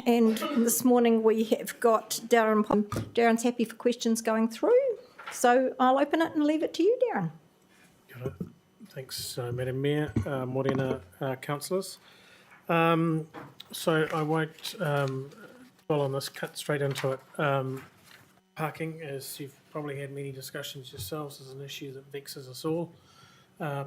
And this morning we have got Darren. Darren's happy for questions going through, so I'll open it and leave it to you, Darren. Thanks, Madam Mayor, Morena, councillors. So I won't dwell on this, cut straight into it. Parking, as you've probably had many discussions yourselves, is an issue that vexes us all.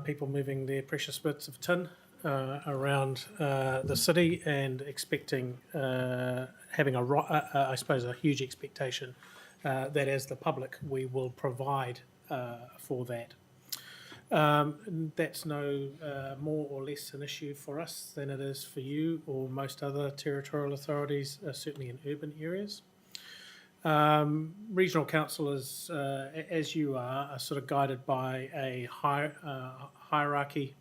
People moving their precious bits of tin around the city and expecting, having I suppose, a huge expectation that as the public we will provide for that. That's no more or less an issue for us than it is for you or most other territorial authorities, certainly in urban areas. Regional councillors, as you are sort of guided by a hierarchy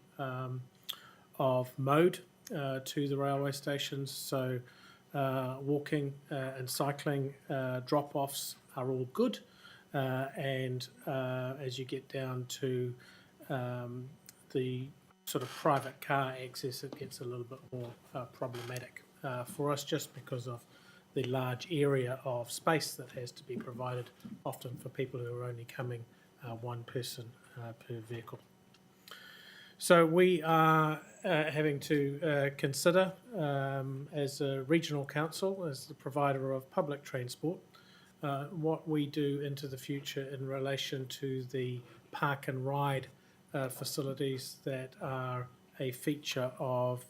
of mode to the railway stations. So walking and cycling drop-offs are all good, and as you get down to the sort of private car access, it gets a little bit more problematic for us, just because of the large area of space that has to be provided, often for people who are only coming one person per vehicle. So we are having to consider, as a regional council, as the provider of public transport, what we do into the future in relation to the park and ride facilities that are a feature of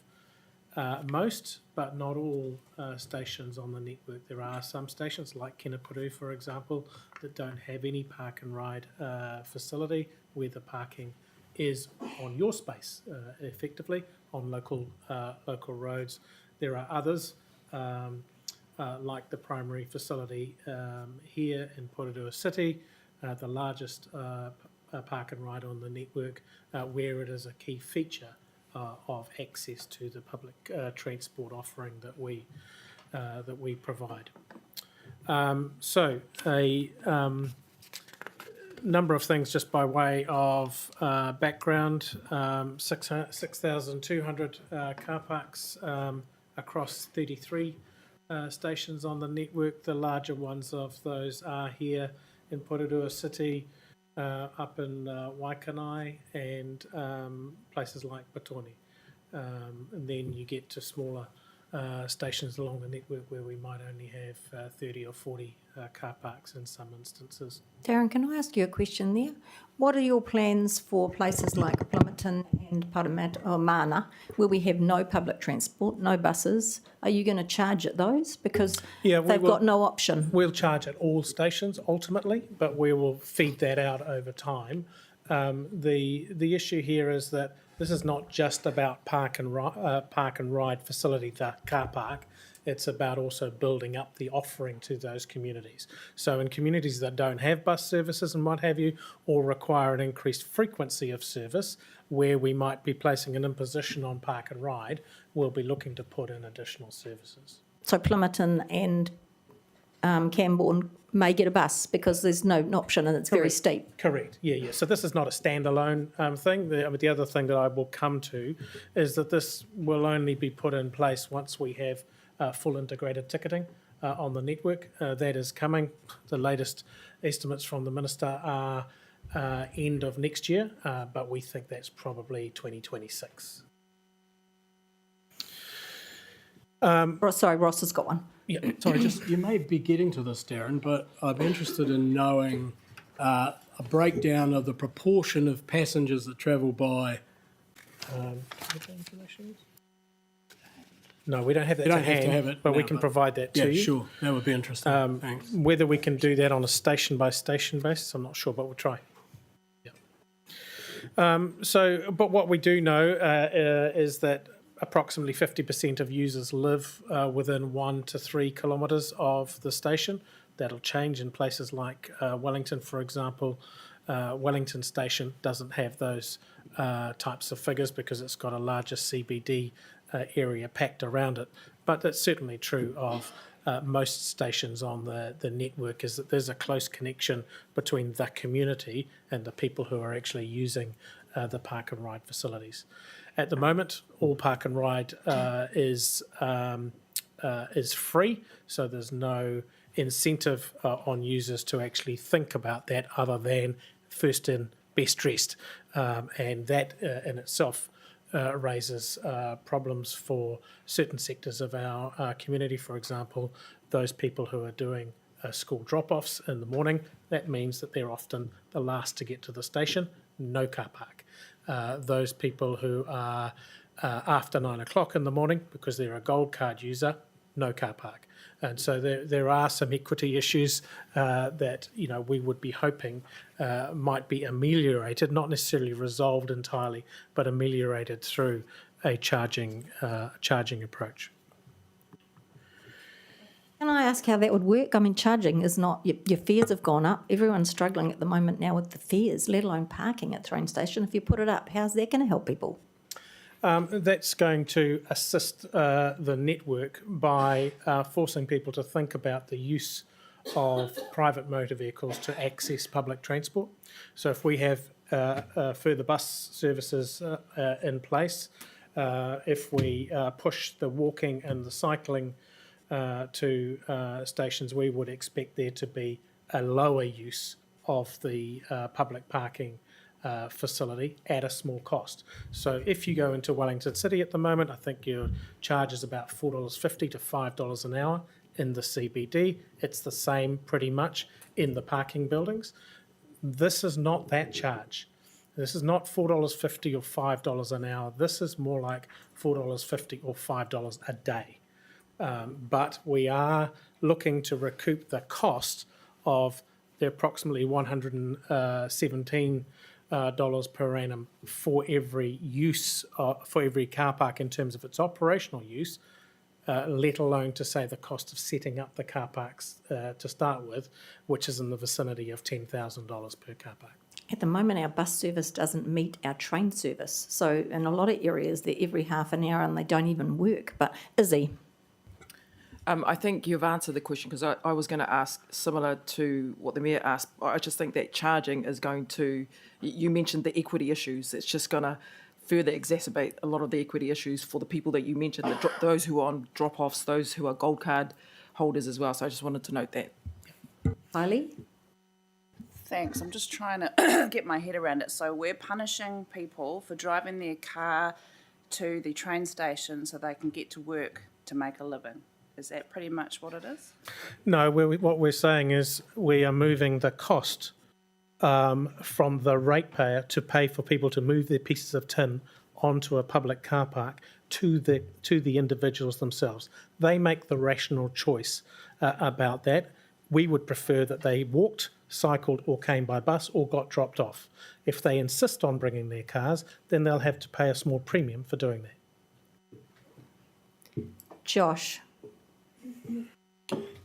most, but not all, stations on the network. There are some stations, like Porirua, for example, that don't have any park and ride facility, where the parking is on your space, effectively, on local roads. There are others, like the primary facility here in Porirua City, the largest park and ride on the network, where it is a key feature of access to the public transport offering that we provide. So a number of things just by way of background. 6,200 car parks across 33 stations on the network. The larger ones of those are here in Porirua City, up in Waikanai, and places like Batoni. And then you get to smaller stations along the network where we might only have 30 or 40 car parks in some instances. Darren, can I ask you a question there? What are your plans for places like Plumerton and Mana, where we have no public transport, no buses? Are you going to charge at those? Because they've got no option. We'll charge at all stations ultimately, but we will feed that out over time. The issue here is that this is not just about park and ride facility, the car park. It's about also building up the offering to those communities. So in communities that don't have bus services and what have you, or require an increased frequency of service, where we might be placing an imposition on park and ride, we'll be looking to put in additional services. So Plumerton and Camborne may get a bus because there's no option and it's very steep. Correct, yeah. So this is not a standalone thing. The other thing that I will come to is that this will only be put in place once we have full integrated ticketing on the network. That is coming. The latest estimates from the Minister are end of next year, but we think that's probably 2026. Sorry, Ross has got one. Yeah. Sorry, just you may be getting to this, Darren, but I'd be interested in knowing a breakdown of the proportion of passengers that travel by. No, we don't have that. You don't have to have it, but we can provide that to you. Yeah, sure. That would be interesting. Thanks. Whether we can do that on a station-by-station basis, I'm not sure, but we'll try. Yeah. But what we do know is that approximately 50% of users live within 1 to 3 kilometres of the station. That'll change in places like Wellington, for example. Wellington Station doesn't have those types of figures because it's got a larger CBD area packed around it. But that's certainly true of most stations on the network, is that there's a close connection between the community and the people who are actually using the park and ride facilities. At the moment, all park and ride is is free, so there's no incentive on users to actually think about that other than first in, best dressed, and that in itself raises problems for certain sectors of our community. For example, those people who are doing school drop-offs in the morning, that means that they're often the last to get to the station, no car park. Those people who are after 9 o'clock in the morning, because they're a gold card user, no car park. And so there are some equity issues that we would be hoping might be ameliorated, not necessarily resolved entirely, but ameliorated through a charging approach. Can I ask how that would work? I mean, charging is not, your fares have gone up. Everyone's struggling at the moment now with the fares, let alone parking at train station. If you put it up, how's that going to help people? That's going to assist the network by forcing people to think about the use of private motor vehicles to access public transport. So if we have further bus services in place, if we push the walking and the cycling to stations, we would expect there to be a lower use of the public parking facility at a small cost. So if you go into Wellington City at the moment, I think your charge is about $4.50 to $5 an hour in the CBD. It's the same pretty much in the parking buildings. This is not that charge. This is not $4.50 or $5 an hour. This is more like $4.50 or $5 a day. But we are looking to recoup the cost of the approximately $117 per annum for every use, for every car park in terms of its operational use, let alone to say the cost of setting up the car parks to start with, which is in the vicinity of $10,000 per car park. At the moment, our bus service doesn't meet our train service. So in a lot of areas, they're every half an hour and they don't even work. But Izzy? I think you've answered the question, because I was going to ask similar to what the Mayor asked. I just think that charging is going to, you mentioned the equity issues, it's just going to further exacerbate a lot of the equity issues for the people that you mentioned, those who are on drop-offs, those who are gold card holders as well. So I just wanted to note that. Kylie? Thanks. I'm just trying to get my head around it. So we're punishing people for driving their car to the train station so they can get to work to make a living. Is that pretty much what it is? No, what we're saying is we are moving the cost from the ratepayer to pay for people to move their pieces of tin onto a public car park to the individuals themselves. They make the rational choice about that. We would prefer that they walked, cycled or came by bus or got dropped off. If they insist on bringing their cars, then they'll have to pay a small premium for doing that. Josh?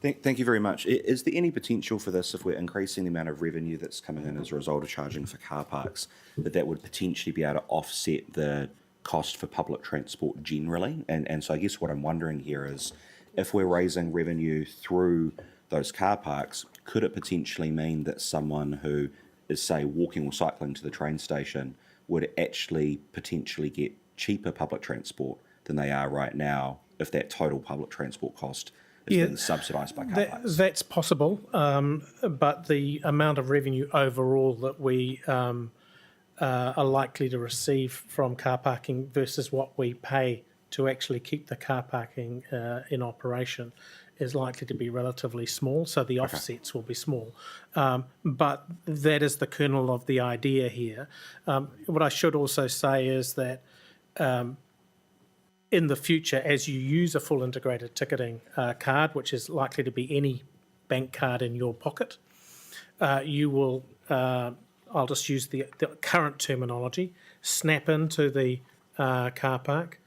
Thank you very much. Is there any potential for this, if we're increasing the amount of revenue that's coming in as a result of charging for car parks, that would potentially be able to offset the cost for public transport generally? And so I guess what I'm wondering here is, if we're raising revenue through those car parks, could it potentially mean that someone who is, say, walking or cycling to the train station would actually potentially get cheaper public transport than they are right now, if that total public transport cost is being subsidised by car parks? That's possible, but the amount of revenue overall that we are likely to receive from car parking versus what we pay to actually keep the car parking in operation is likely to be relatively small, so the offsets will be small. But that is the kernel of the idea here. What I should also say is that in the future, as you use a full integrated ticketing card, which is likely to be any bank card in your pocket, you will, I'll just use the current terminology, snap into the car park,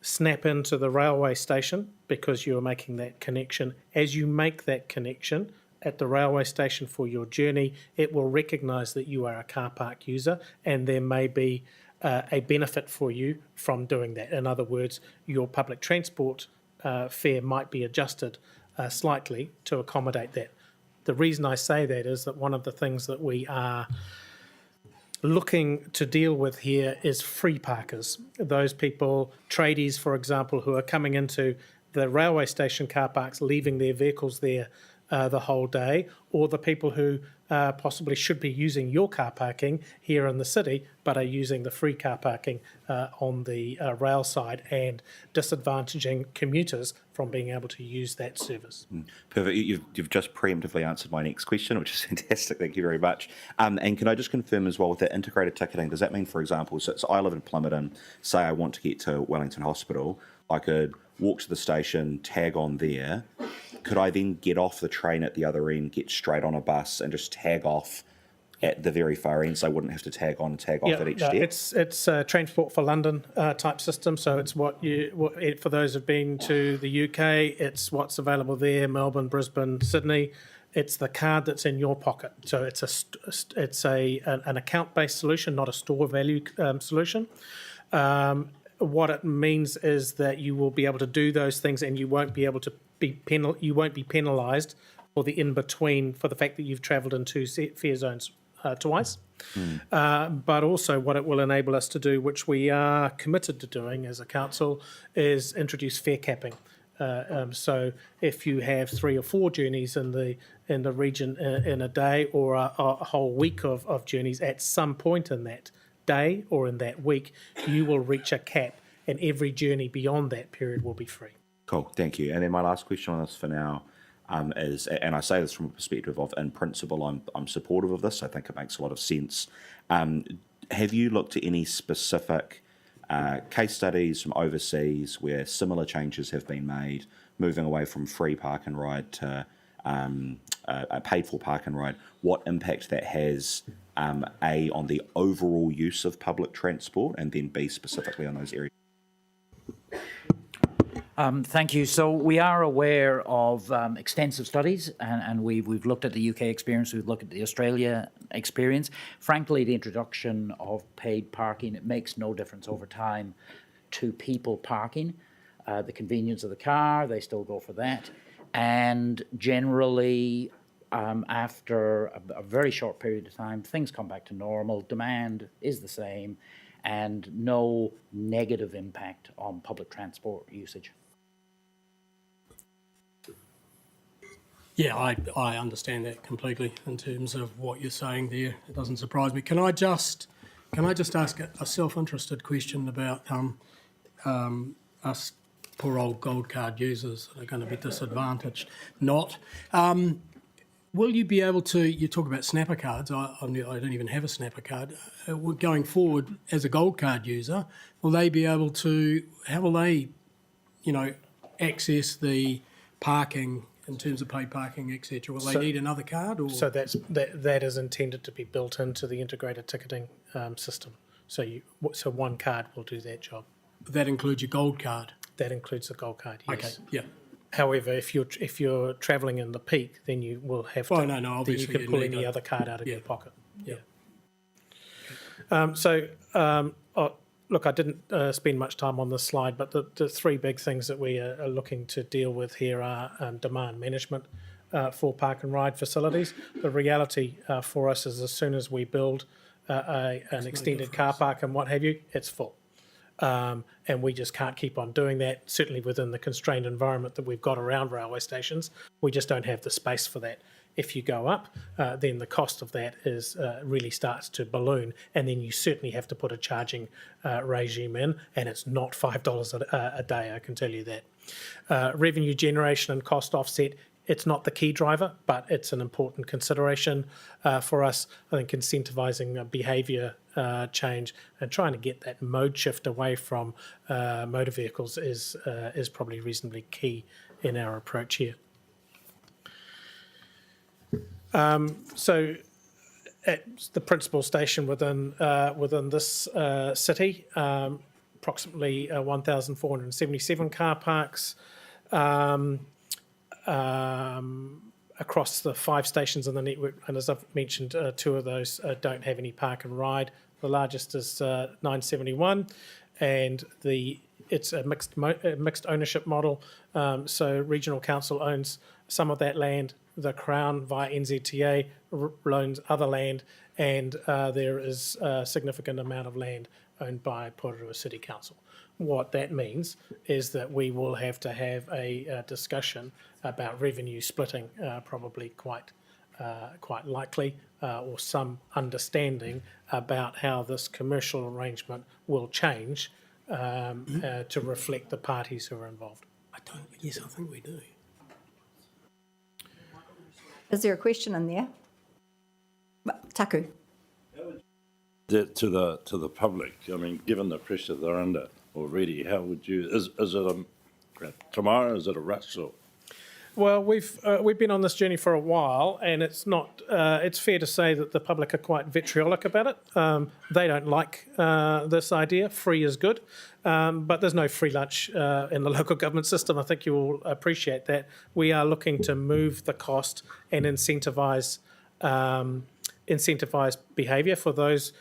snap into the railway station, because you're making that connection. As you make that connection at the railway station for your journey, it will recognise that you are a car park user, and there may be a benefit for you from doing that. In other words, your public transport fare might be adjusted slightly to accommodate that. The reason I say that is that one of the things that we are looking to deal with here is free parkers. Those people, tradies, for example, who are coming into the railway station car parks, leaving their vehicles there the whole day, or the people who possibly should be using your car parking here in the city, but are using the free car parking on the rail side and disadvantaging commuters from being able to use that service. Perfect. You've just preemptively answered my next question, which is fantastic. Thank you very much. And can I just confirm as well with that integrated ticketing, does that mean, for example, so I live in Plymouth, say I want to get to Wellington Hospital, I could walk to the station, tag on there. Could I then get off the train at the other end, get straight on a bus and just tag off at the very far end so I wouldn't have to tag on and tag off at each step? It's a Transport for London type system, so it's for those who've been to the UK, it's what's available there, Melbourne, Brisbane, Sydney. It's the card that's in your pocket. So it's an account-based solution, not a store value solution. What it means is that you will be able to do those things, and you won't be able to you won't be penalised for the in between for the fact that you've travelled in two fare zones twice. But also, what it will enable us to do, which we are committed to doing as a council, is introduce fare capping. So if you have 3 or 4 journeys in the region in a day, or a whole week of journeys, at some point in that day or in that week, you will reach a cap, and every journey beyond that period will be free. Cool, thank you. And then my last question on this for now is, and I say this from a perspective of, in principle, I'm supportive of this. I think it makes a lot of sense. Have you looked at any specific case studies from overseas where similar changes have been made, moving away from free park and ride to a paid for park and ride? What impact that has, A, on the overall use of public transport, and then B, specifically on those areas? Thank you. So we are aware of extensive studies, and we've looked at the UK experience, we've looked at the Australia experience. Frankly, the introduction of paid parking, it makes no difference over time to people parking. The convenience of the car, they still go for that. And generally, after a very short period of time, things come back to normal, demand is the same, and no negative impact on public transport usage. Yeah, I understand that completely in terms of what you're saying there. It doesn't surprise me. Can I just ask a self-interested question about us poor old gold card users that are going to be disadvantaged? Will you be able to, you talk about snapper cards, I don't even have a snapper card. Going forward, as a gold card user, will they be able to, how will they, access the parking in terms of paid parking, etc.? Will they need another card? Or? So that is intended to be built into the integrated ticketing system. So one card will do that job. That includes your gold card? That includes the gold card, yes. Okay, yeah. However, if you're travelling in the peak, then you will have to. Oh, no, obviously then you can pull any other card out of your pocket. Yeah. Look, I didn't spend much time on this slide, but the 3 big things that we are looking to deal with here are demand management for park and ride facilities. The reality for us is, as soon as we build an extended car park and what have you, it's full. And we just can't keep on doing that, certainly within the constrained environment that we've got around railway stations. We just don't have the space for that. If you go up, then the cost of that is really starts to balloon, and then you certainly have to put a charging regime in, and it's not $5 a day, I can tell you that. Revenue generation and cost offset, it's not the key driver, but it's an important consideration for us. I think incentivising behaviour change and trying to get that mode shift away from motor vehicles is probably reasonably key in our approach here. So at the principal station within this city, approximately 1,477 car parks across the 5 stations in the network, and as I've mentioned, 2 of those don't have any park and ride. The largest is 971, and the it's a mixed ownership model. So regional council owns some of that land. The Crown via NZTA loans other land, and there is a significant amount of land owned by Porirua City Council. What that means is that we will have to have a discussion about revenue splitting, probably quite likely, or some understanding about how this commercial arrangement will change to reflect the parties who are involved. Yes, I think we do. Is there a question in there? Taku. That to the public, I mean, given the pressure they're under already, how would you, is it tomorrow, is it a rush or? Well, we've been on this journey for a while, and it's not. It's fair to say that the public are quite vitriolic about it. They don't like this idea. Free is good, but there's no free lunch in the local government system. I think you will appreciate that. We are looking to move the cost and incentivise behaviour for those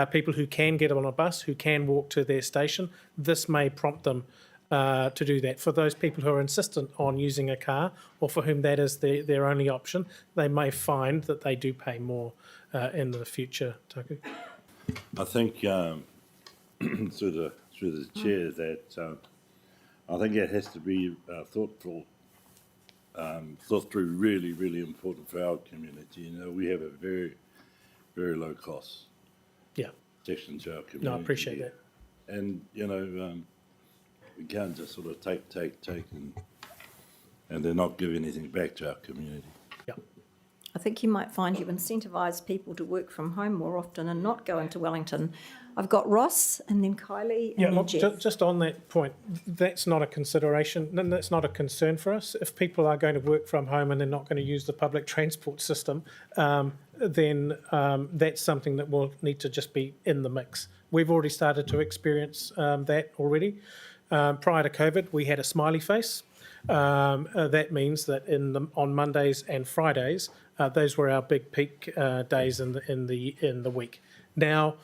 people who can get on a bus, who can walk to their station. This may prompt them to do that. For those people who are insistent on using a car, or for whom that is their only option, they may find that they do pay more in the future. Taku? I think through the chair that I think it has to be thought through really, really important for our community. You know, we have a very, very low cost Yeah. section to our community. No, I appreciate that. And, you know, we can't just sort of take and then not give anything back to our community. Yeah. I think you might find you incentivise people to work from home more often and not go into Wellington. I've got Ross and then Kylie and Yeah, then look, Jeff. just on that point, that's not a consideration, and that's not a concern for us. If people are going to work from home and they're not going to use the public transport system, then that's something that will need to just be in the mix. We've already started to experience that already. Prior to COVID, we had a smiley face. That means that on Mondays and Fridays, those were our big peak days in the week. Now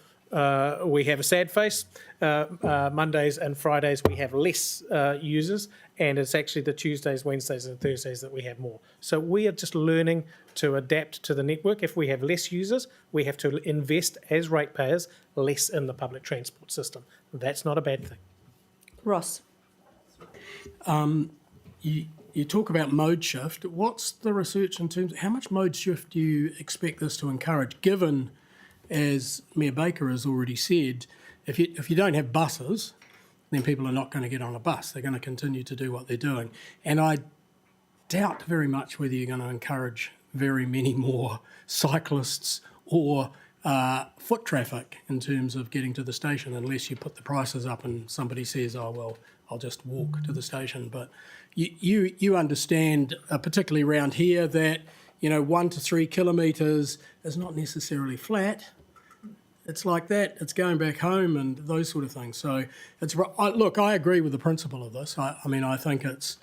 we have a sad face. Mondays and Fridays we have less users, and it's actually the Tuesdays, Wednesdays, and Thursdays that we have more. So we are just learning to adapt to the network. If we have less users, we have to invest as ratepayers less in the public transport system. That's not a bad thing. Ross. You talk about mode shift. What's the research in terms of how much mode shift do you expect this to encourage, given, as Mayor Baker has already said, if you don't have buses, then people are not going to get on a bus. They're going to continue to do what they're doing. And I doubt very much whether you're going to encourage very many more cyclists or foot traffic in terms of getting to the station, unless you put the prices up and somebody says, oh, well, I'll just walk to the station. But you understand, particularly around here, that 1 to 3 kilometres is not necessarily flat. It's like that. It's going back home and those sort of things. So look, I agree with the principle of this. I mean, I think it's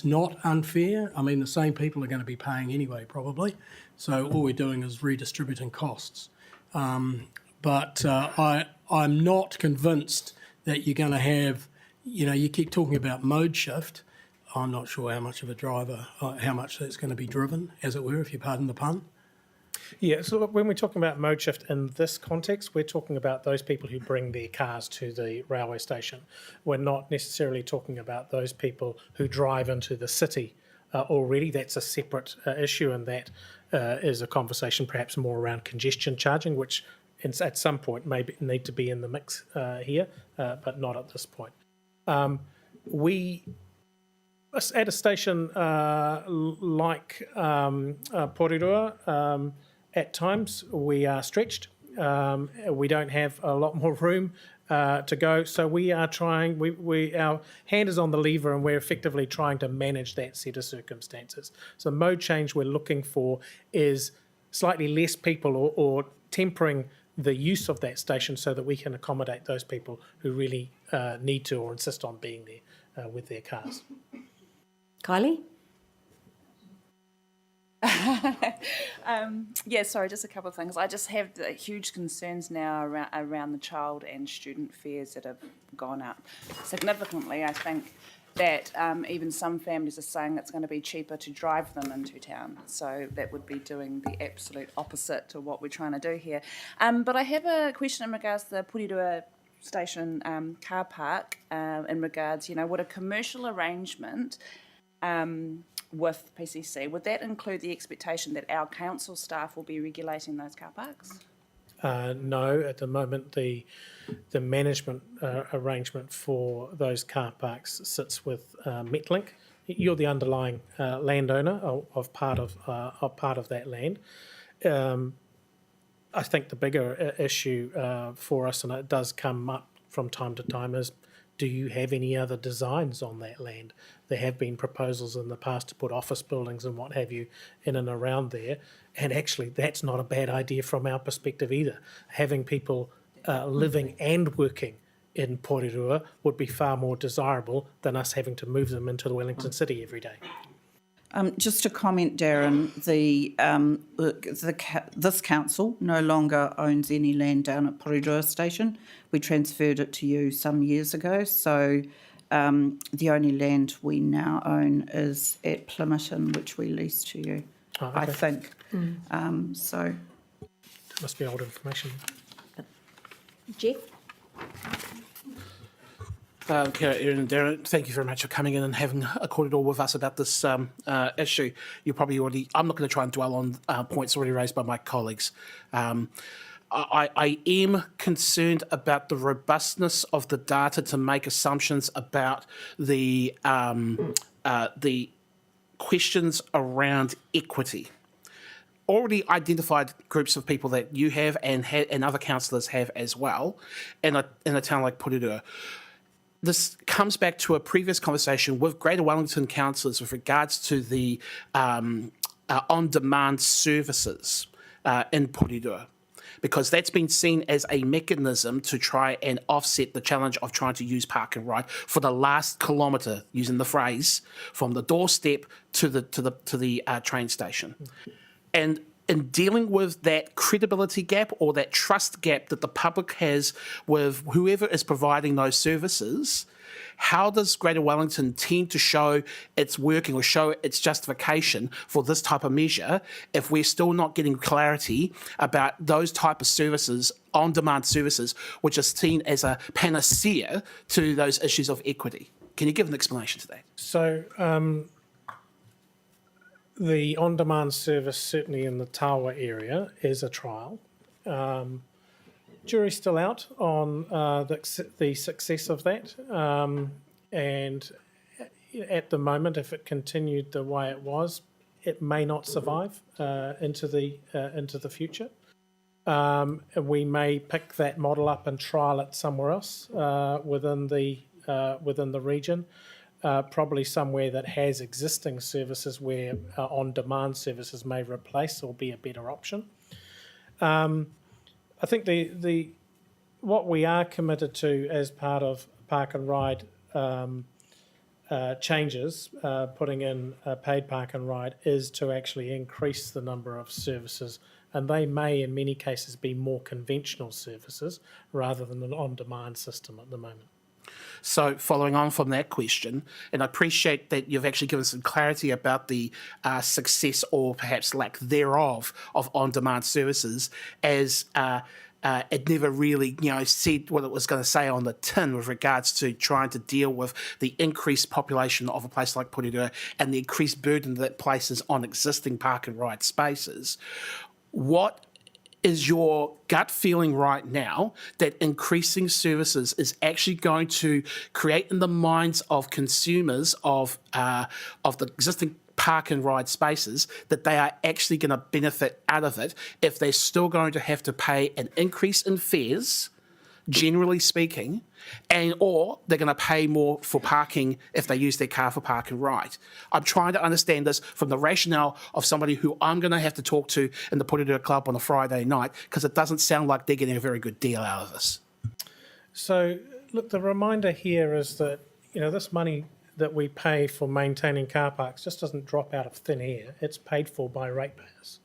not unfair. I mean, the same people are going to be paying anyway, probably. So all we're doing is redistributing costs. But I'm not convinced that you're going to have, you keep talking about mode shift. I'm not sure how much of a driver, how much that's going to be driven, as it were, if you pardon the pun. Yeah, so look, when we're talking about mode shift in this context, we're talking about those people who bring their cars to the railway station. We're not necessarily talking about those people who drive into the city already. That's a separate issue, and that is a conversation perhaps more around congestion charging, which at some point may need to be in the mix here, but not at this point. We, at a station like Porirua, at times we are stretched. We don't have a lot more room to go, so we are trying. Our hand is on the lever, and we're effectively trying to manage that set of circumstances. So the mode change we're looking for is slightly less people, or tempering the use of that station so that we can accommodate those people who really need to or insist on being there with their cars. Kylie? Yeah, sorry, just a couple of things. I just have the huge concerns now around the child and student fares that have gone up significantly. I think that even some families are saying it's going to be cheaper to drive them into town. So that would be doing the absolute opposite to what we're trying to do here. But I have a question in regards to the Porirua station car park in regards, would a commercial arrangement with PCC, would that include the expectation that our council staff will be regulating those car parks? No, at the moment, the management arrangement for those car parks sits with Metlink. You're the underlying landowner of part of that land. I think the bigger issue for us, and it does come up from time to time, is do you have any other designs on that land? There have been proposals in the past to put office buildings and what have you in and around there, and actually that's not a bad idea from our perspective either. Having people living and working in Porirua would be far more desirable than us having to move them into the Wellington City every day. Just to comment, Darren, this council no longer owns any land down at Porirua Station. We transferred it to you some years ago, so the only land we now own is at Plymoughton, which we lease to you, I think. So Must be old information. Jeff? Kia ora, Erin and Darren, thank you very much for coming in and having a corridor with us about this issue. You probably already, I'm not going to try and dwell on points already raised by my colleagues. I am concerned about the robustness of the data to make assumptions about the questions around equity. Already identified groups of people that you have and other councillors have as well in a town like Porirua. This comes back to a previous conversation with Greater Wellington councillors with regards to the on-demand services in Porirua, because that's been seen as a mechanism to try and offset the challenge of trying to use park and ride for the last kilometre, using the phrase, from the doorstep to the train station. And in dealing with that credibility gap or that trust gap that the public has with whoever is providing those services, how does Greater Wellington tend to show it's working or show its justification for this type of measure if we're still not getting clarity about those type of services, on-demand services, which are seen as a panacea to those issues of equity? Can you give an explanation to that? So the on-demand service, certainly in the Tawa area, is a trial. Jury's still out on the success of that, and at the moment, if it continued the way it was, it may not survive into the future. We may pick that model up and trial it somewhere else within the region. Probably somewhere that has existing services where on-demand services may replace or be a better option. I think what we are committed to as part of Park and Ride changes, putting in paid Park and Ride, is to actually increase the number of services, and they may in many cases be more conventional services rather than an on-demand system at the moment. So following on from that question, and I appreciate that you've actually given some clarity about the success or perhaps lack thereof of on-demand services, as it never really, said what it was going to say on the tin with regards to trying to deal with the increased population of a place like Porirua and the increased burden that places on existing park and ride spaces. What is your gut feeling right now that increasing services is actually going to create in the minds of consumers of the existing park and ride spaces that they are actually going to benefit out of it if they're still going to have to pay an increase in fares, generally speaking, or they're going to pay more for parking if they use their car for park and ride? I'm trying to understand this from the rationale of somebody who I'm going to have to talk to in the Porirua Club on a Friday night, because it doesn't sound like they're getting a very good deal out of this. So, look, the reminder here is that this money that we pay for maintaining car parks just doesn't drop out of thin air. It's paid for by ratepayers.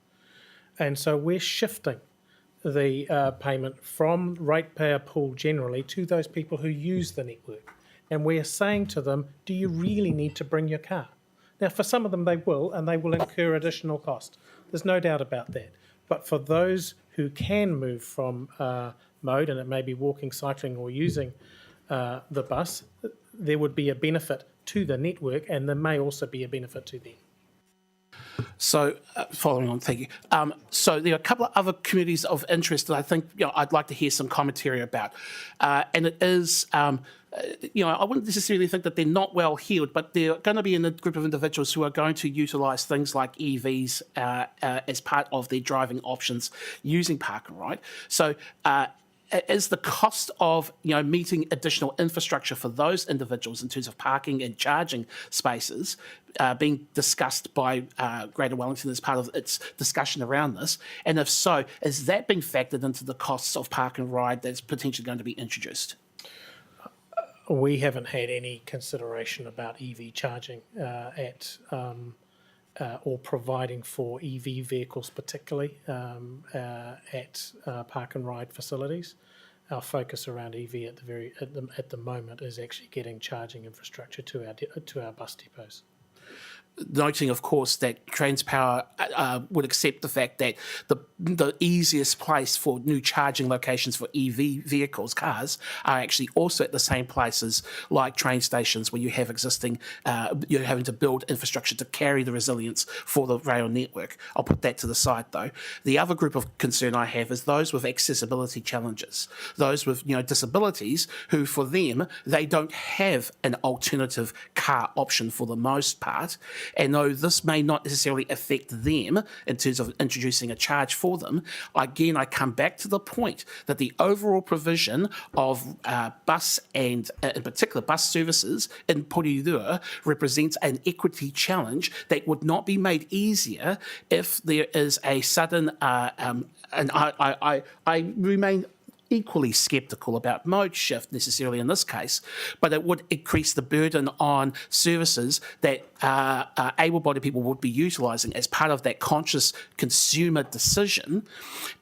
And so we're shifting the payment from ratepayer pool generally to those people who use the network. And we're saying to them, do you really need to bring your car? Now, for some of them they will, and they will incur additional cost. There's no doubt about that. But for those who can move from mode, and it may be walking, cycling, or using the bus, there would be a benefit to the network, and there may also be a benefit to them. So, following on, thank you. So there are a couple of other communities of interest that I think I'd like to hear some commentary about, and it is. I wouldn't necessarily think that they're not well heeled, but they're going to be in a group of individuals who are going to utilise things like EVs as part of their driving options using Park and Ride. So. Is the cost of meeting additional infrastructure for those individuals in terms of parking and charging spaces being discussed by Greater Wellington as part of its discussion around this? And if so, is that being factored into the costs of Park and Ride that's potentially going to be introduced? We haven't had any consideration about EV charging or providing for EV vehicles, particularly at Park and Ride facilities. Our focus around EV at the moment is actually getting charging infrastructure to our bus depots. Noting, of course, that Transpower would accept the fact that the easiest place for new charging locations for EV vehicles, cars, are actually also at the same places like train stations where you have existing, you're having to build infrastructure to carry the resilience for the rail network. I'll put that to the side, though. The other group of concern I have is those with accessibility challenges, those with disabilities who, for them, they don't have an alternative car option for the most part. And though this may not necessarily affect them in terms of introducing a charge for them, again, I come back to the point that the overall provision of bus and, in particular, bus services in Porirua represents an equity challenge that would not be made easier if there is a sudden, and I remain equally sceptical about mode shift necessarily in this case, but it would increase the burden on services that able-bodied people would be utilising as part of that conscious consumer decision,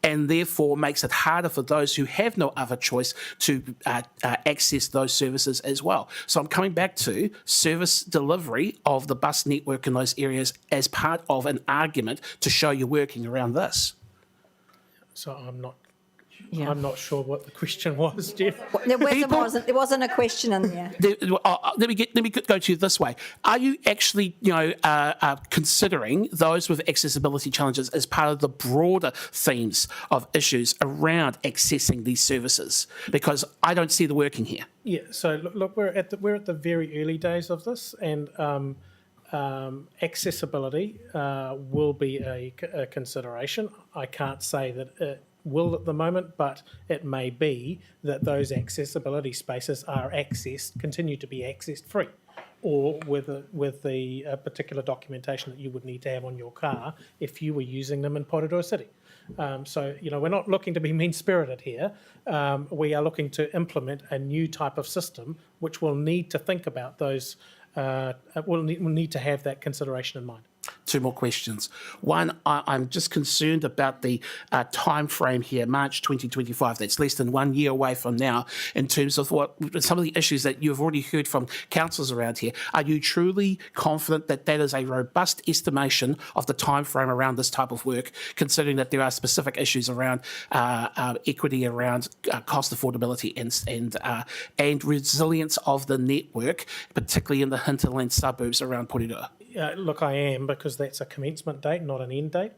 and therefore makes it harder for those who have no other choice to access those services as well. So I'm coming back to service delivery of the bus network in those areas as part of an argument to show you're working around this. So I'm not sure what the question was, Jeff. There wasn't a question in there. Let me go to you this way. Are you actually, considering those with accessibility challenges as part of the broader themes of issues around accessing these services? Because I don't see the working here. Yeah. So look, we're at the very early days of this, and accessibility will be a consideration. I can't say that it will at the moment, but it may be that those accessibility spaces are continue to be accessed free, or with the particular documentation that you would need to have on your car if you were using them in Porirua City. So, we're not looking to be mean-spirited here. We are looking to implement a new type of system which will need to think about those, will need to have that consideration in mind. Two more questions. One, I'm just concerned about the time frame here, March 2025. That's less than 1 year away from now, in terms of what some of the issues that you've already heard from councillors around here. Are you truly confident that that is a robust estimation of the time frame around this type of work, considering that there are specific issues around equity, around cost affordability and resilience of the network, particularly in the hinterland suburbs around Porirua? Look, I am, because that's a commencement date, not an end date.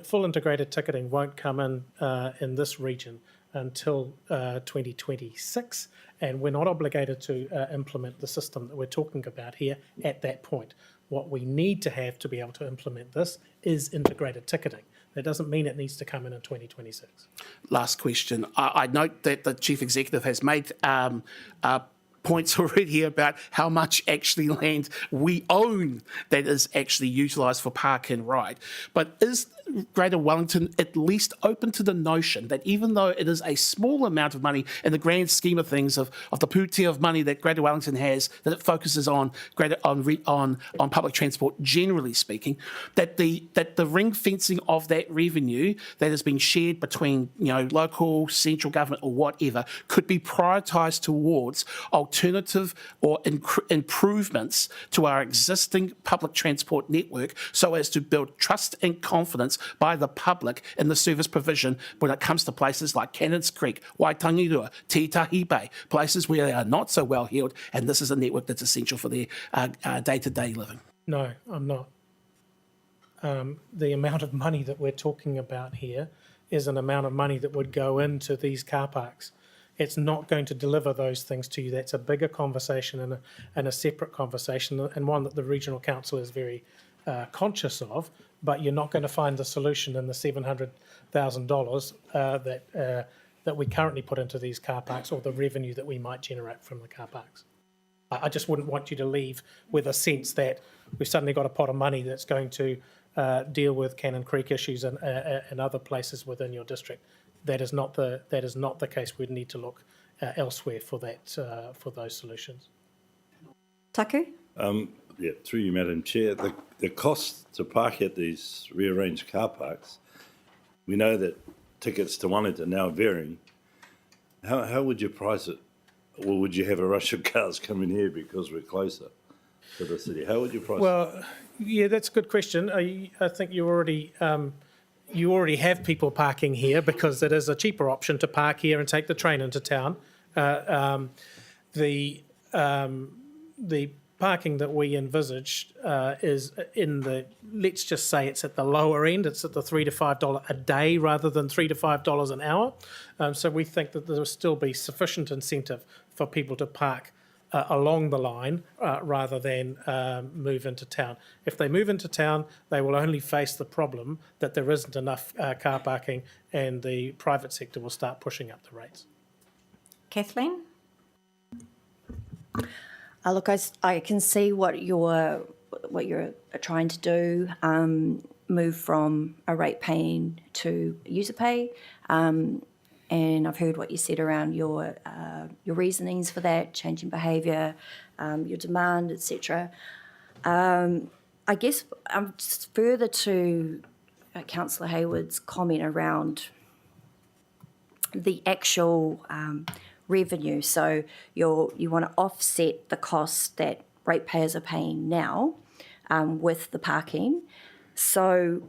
Full integrated ticketing won't come in this region until 2026, and we're not obligated to implement the system that we're talking about here at that point. What we need to have to be able to implement this is integrated ticketing. That doesn't mean it needs to come in 2026. Last question. I note that the Chief Executive has made points already about how much actually land we own that is actually utilised for Park and Ride. But Greater Wellington at least open to the notion that even though it is a small amount of money in the grand scheme of things of the pūtea of money that Greater Wellington has, that it focuses on public transport generally speaking, that the ring fencing of that revenue that is being shared between local, central government or whatever could be prioritised towards alternative or improvements to our existing public transport network, so as to build trust and confidence by the public in the service provision when it comes to places like Cannons Creek, Waitangirua, Tētahi Bay, places where they are not so well heeled, and this is a network that's essential for their day-to-day living. No, I'm not. The amount of money that we're talking about here is an amount of money that would go into these car parks. It's not going to deliver those things to you. That's a bigger conversation and a separate conversation, and one that the Regional Council is very conscious of, but you're not going to find the solution in the $700,000 that we currently put into these car parks, or the revenue that we might generate from the car parks. I just wouldn't want you to leave with a sense that we've suddenly got a pot of money that's going to deal with Cannon Creek issues and other places within your district. That is not the case. We'd need to look elsewhere for those solutions. Taku? Yeah, through you, Madam Chair, the cost to park at these rearranged car parks, we know that tickets to Wellington now varying. How would you price it? Or would you have a rush of cars coming here because we're closer to the city? How would you price it? Well, yeah, that's a good question. I think you already have people parking here because it is a cheaper option to park here and take the train into town. The parking that we envisaged is in the, let's just say it's at the lower end. It's at the $3 to $5 a day rather than $3 to $5 an hour. So we think that there will still be sufficient incentive for people to park along the line rather than move into town. If they move into town, they will only face the problem that there isn't enough car parking, and the private sector will start pushing up the rates. Kathleen? Look, I can see what you're trying to do, move from a rate paying to user pay, and I've heard what you said around your reasonings for that, changing behaviour, your demand, etc. I guess just further to Councillor Hayward's comment around the actual revenue. So you want to offset the cost that ratepayers are paying now with the parking. So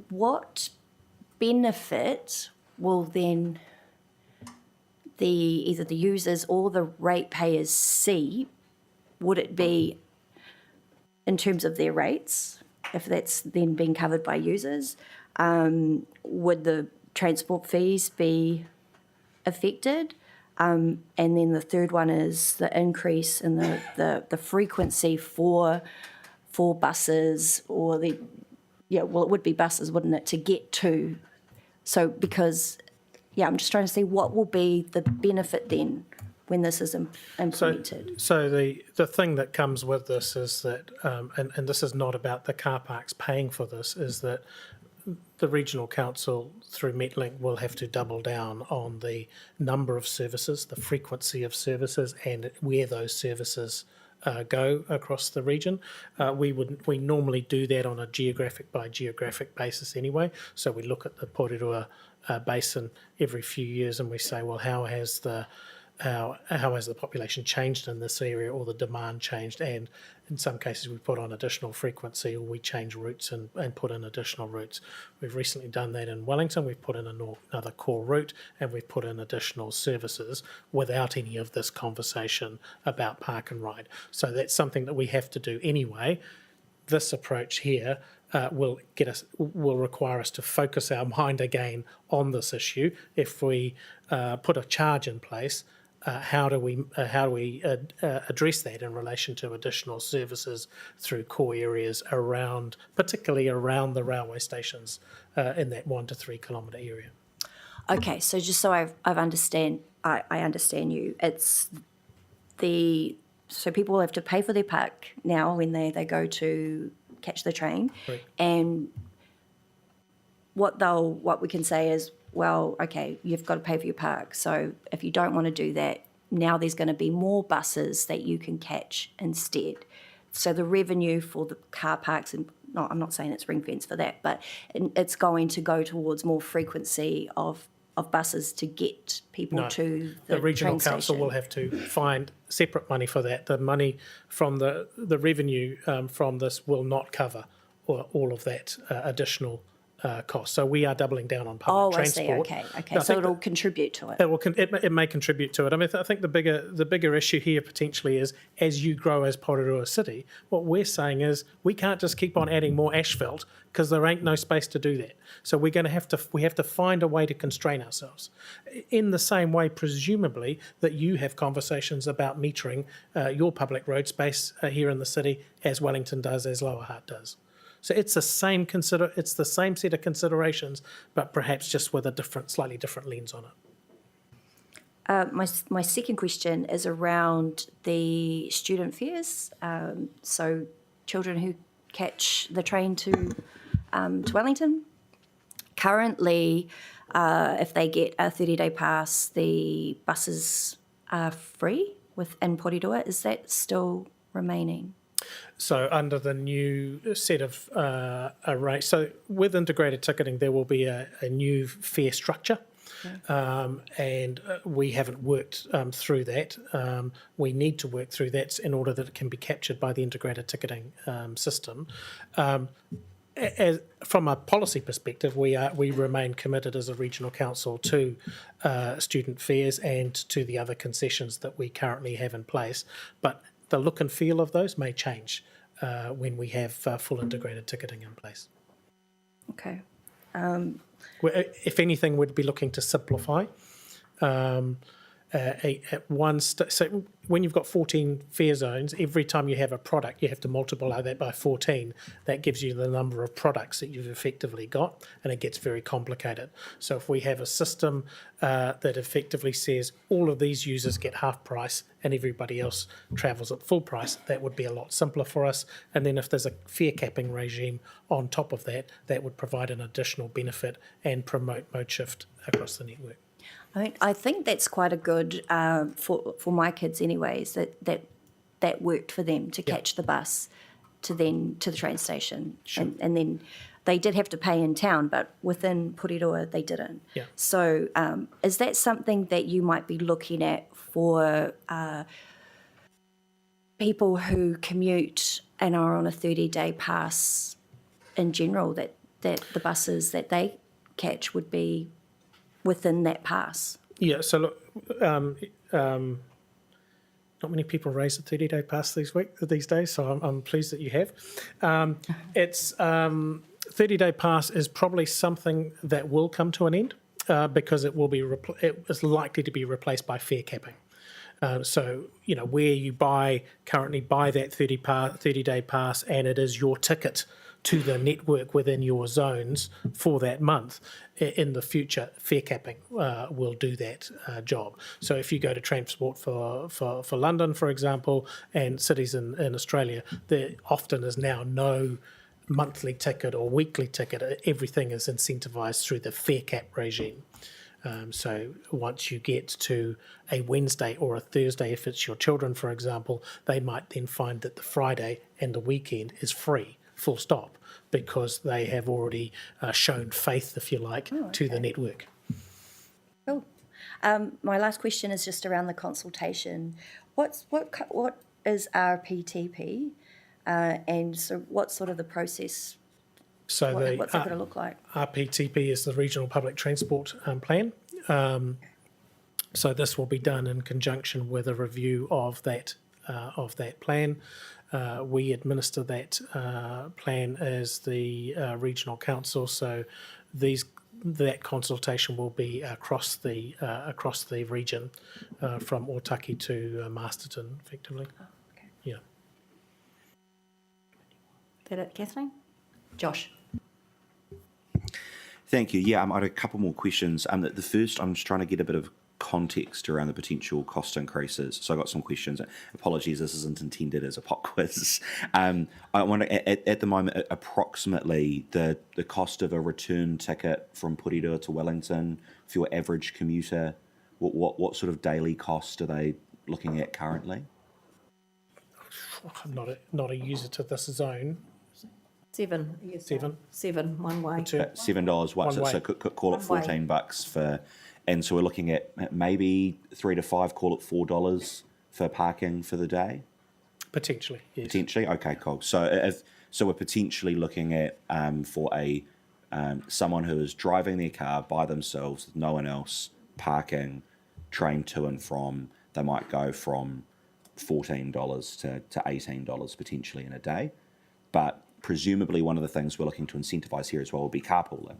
what benefit will then either the users or the ratepayers see? Would it be in terms of their rates, if that's then being covered by users? Would the transport fees be affected? And then the third one is the increase in the frequency for buses, or it would be buses, wouldn't it, to get to. So because, I'm just trying to see what will be the benefit then when this is implemented. So the thing that comes with this is that, and this is not about the car parks paying for this, is that the Regional Council through Metlink will have to double down on the number of services, the frequency of services, and where those services go across the region. We normally do that on a geographic by geographic basis anyway. So we look at the Porirua basin every few years and we say, well, how has the population changed in this area, or the demand changed? And in some cases we put on additional frequency, or we change routes and put in additional routes. We've recently done that in Wellington. We've put in another core route, and we've put in additional services without any of this conversation about park and ride. So that's something that we have to do anyway. This approach here will require us to focus our mind again on this issue. If we put a charge in place, how do we address that in relation to additional services through core areas particularly around the railway stations in that 1 to 3 kilometre area? Okay, so just so I understand you, it's so people have to pay for their park now when they go to catch the train, Right. and what we can say is, well, okay, you've got to pay for your park. So if you don't want to do that, now there's going to be more buses that you can catch instead. So the revenue for the car parks, and no, I'm not saying it's ring fence for that, but it's going to go towards more frequency of buses to get people No, to the regional train council station. will have to find separate money for that. The money from the revenue from this will not cover all of that additional cost. So we are doubling down on public Oh, I see. transport. Okay. I So think it'll contribute to it. it may contribute to it. I mean, I think the bigger issue here potentially is, as you grow as Porirua City, what we're saying is we can't just keep on adding more asphalt because there ain't no space to do that. So we have to find a way to constrain ourselves. In the same way, presumably, that you have conversations about metering your public road space here in the city as Wellington does, as Lower Hutt does. So it's the same set of considerations, but perhaps just with a slightly different lens on it. My second question is around the student fares. So children who catch the train to Wellington. Currently, if they get a 30-day pass, the buses are free within Porirua. Is that still remaining? So under the new set of arrangements, so with integrated ticketing, there will be a new fare structure. And we haven't worked through that. We need to work through that in order that it can be captured by the integrated ticketing system. From a policy perspective, we remain committed as a regional council to student fares and to the other concessions that we currently have in place. But the look and feel of those may change when we have full integrated ticketing in place. Okay. If anything, we'd be looking to simplify. So when you've got 14 fare zones, every time you have a product, you have to multiply that by 14. That gives you the number of products that you've effectively got, and it gets very complicated. So if we have a system that effectively says all of these users get half price and everybody else travels at full price, that would be a lot simpler for us. And then if there's a fare capping regime on top of that, that would provide an additional benefit and promote mode shift across the network. I think that's quite a good for my kids, anyways. That worked for them to catch the bus to the train station, and then they did have to pay in town, but within Porirua they didn't. Yeah. So is that something that you might be looking at for people who commute and are on a 30-day pass in general? That the buses that they catch would be within that pass? Yeah, so look, not many people raise a 30-day pass these days, so I'm pleased that you have. It's 30-day pass is probably something that will come to an end because it is likely to be replaced by fare capping. So, where you currently buy that 30-day pass and it is your ticket to the network within your zones for that month. In the future, fare capping will do that job. So if you go to Transport for London, for example, and cities in Australia, there often is now no monthly ticket or weekly ticket. Everything is incentivised through the fare cap regime. So once you get to a Wednesday or a Thursday, if it's your children, for example, they might then find that the Friday and the weekend is free, full stop, because they have already shown faith, if you like, to the network. Cool. My last question is just around the consultation. What is RPTP, and so what's sort of the process? So What's that going to look like? RPTP is the Regional Public Transport Plan. So this will be done in conjunction with a review of that plan. We administer that plan as the regional council. So that consultation will be across the region, from Otaki to Masterton, effectively. Oh, okay. Yeah. Is that it, Kathleen? Josh. Thank you. Yeah, I had a couple more questions. The first, I'm just trying to get a bit of context around the potential cost increases. So I got some questions. Apologies, this isn't intended as a pop quiz. I wonder at the moment approximately the cost of a return ticket from Porirua to Wellington for your average commuter. What sort of daily cost are they looking at currently? I'm not a user to this zone. Seven. Yes, Seven. Seven, one way. $7. What? One So, way. so call it One way. $14 for, and so we're looking at maybe $3 to $5. Call it $4 for parking for the day. Potentially, yes. Potentially, okay, cool. So we're potentially looking at for a someone who is driving their car by themselves with no one else, parking, train to and from. They might go from $14 to $18 potentially in a day, but presumably one of the things we're looking to incentivise here as well will be carpooling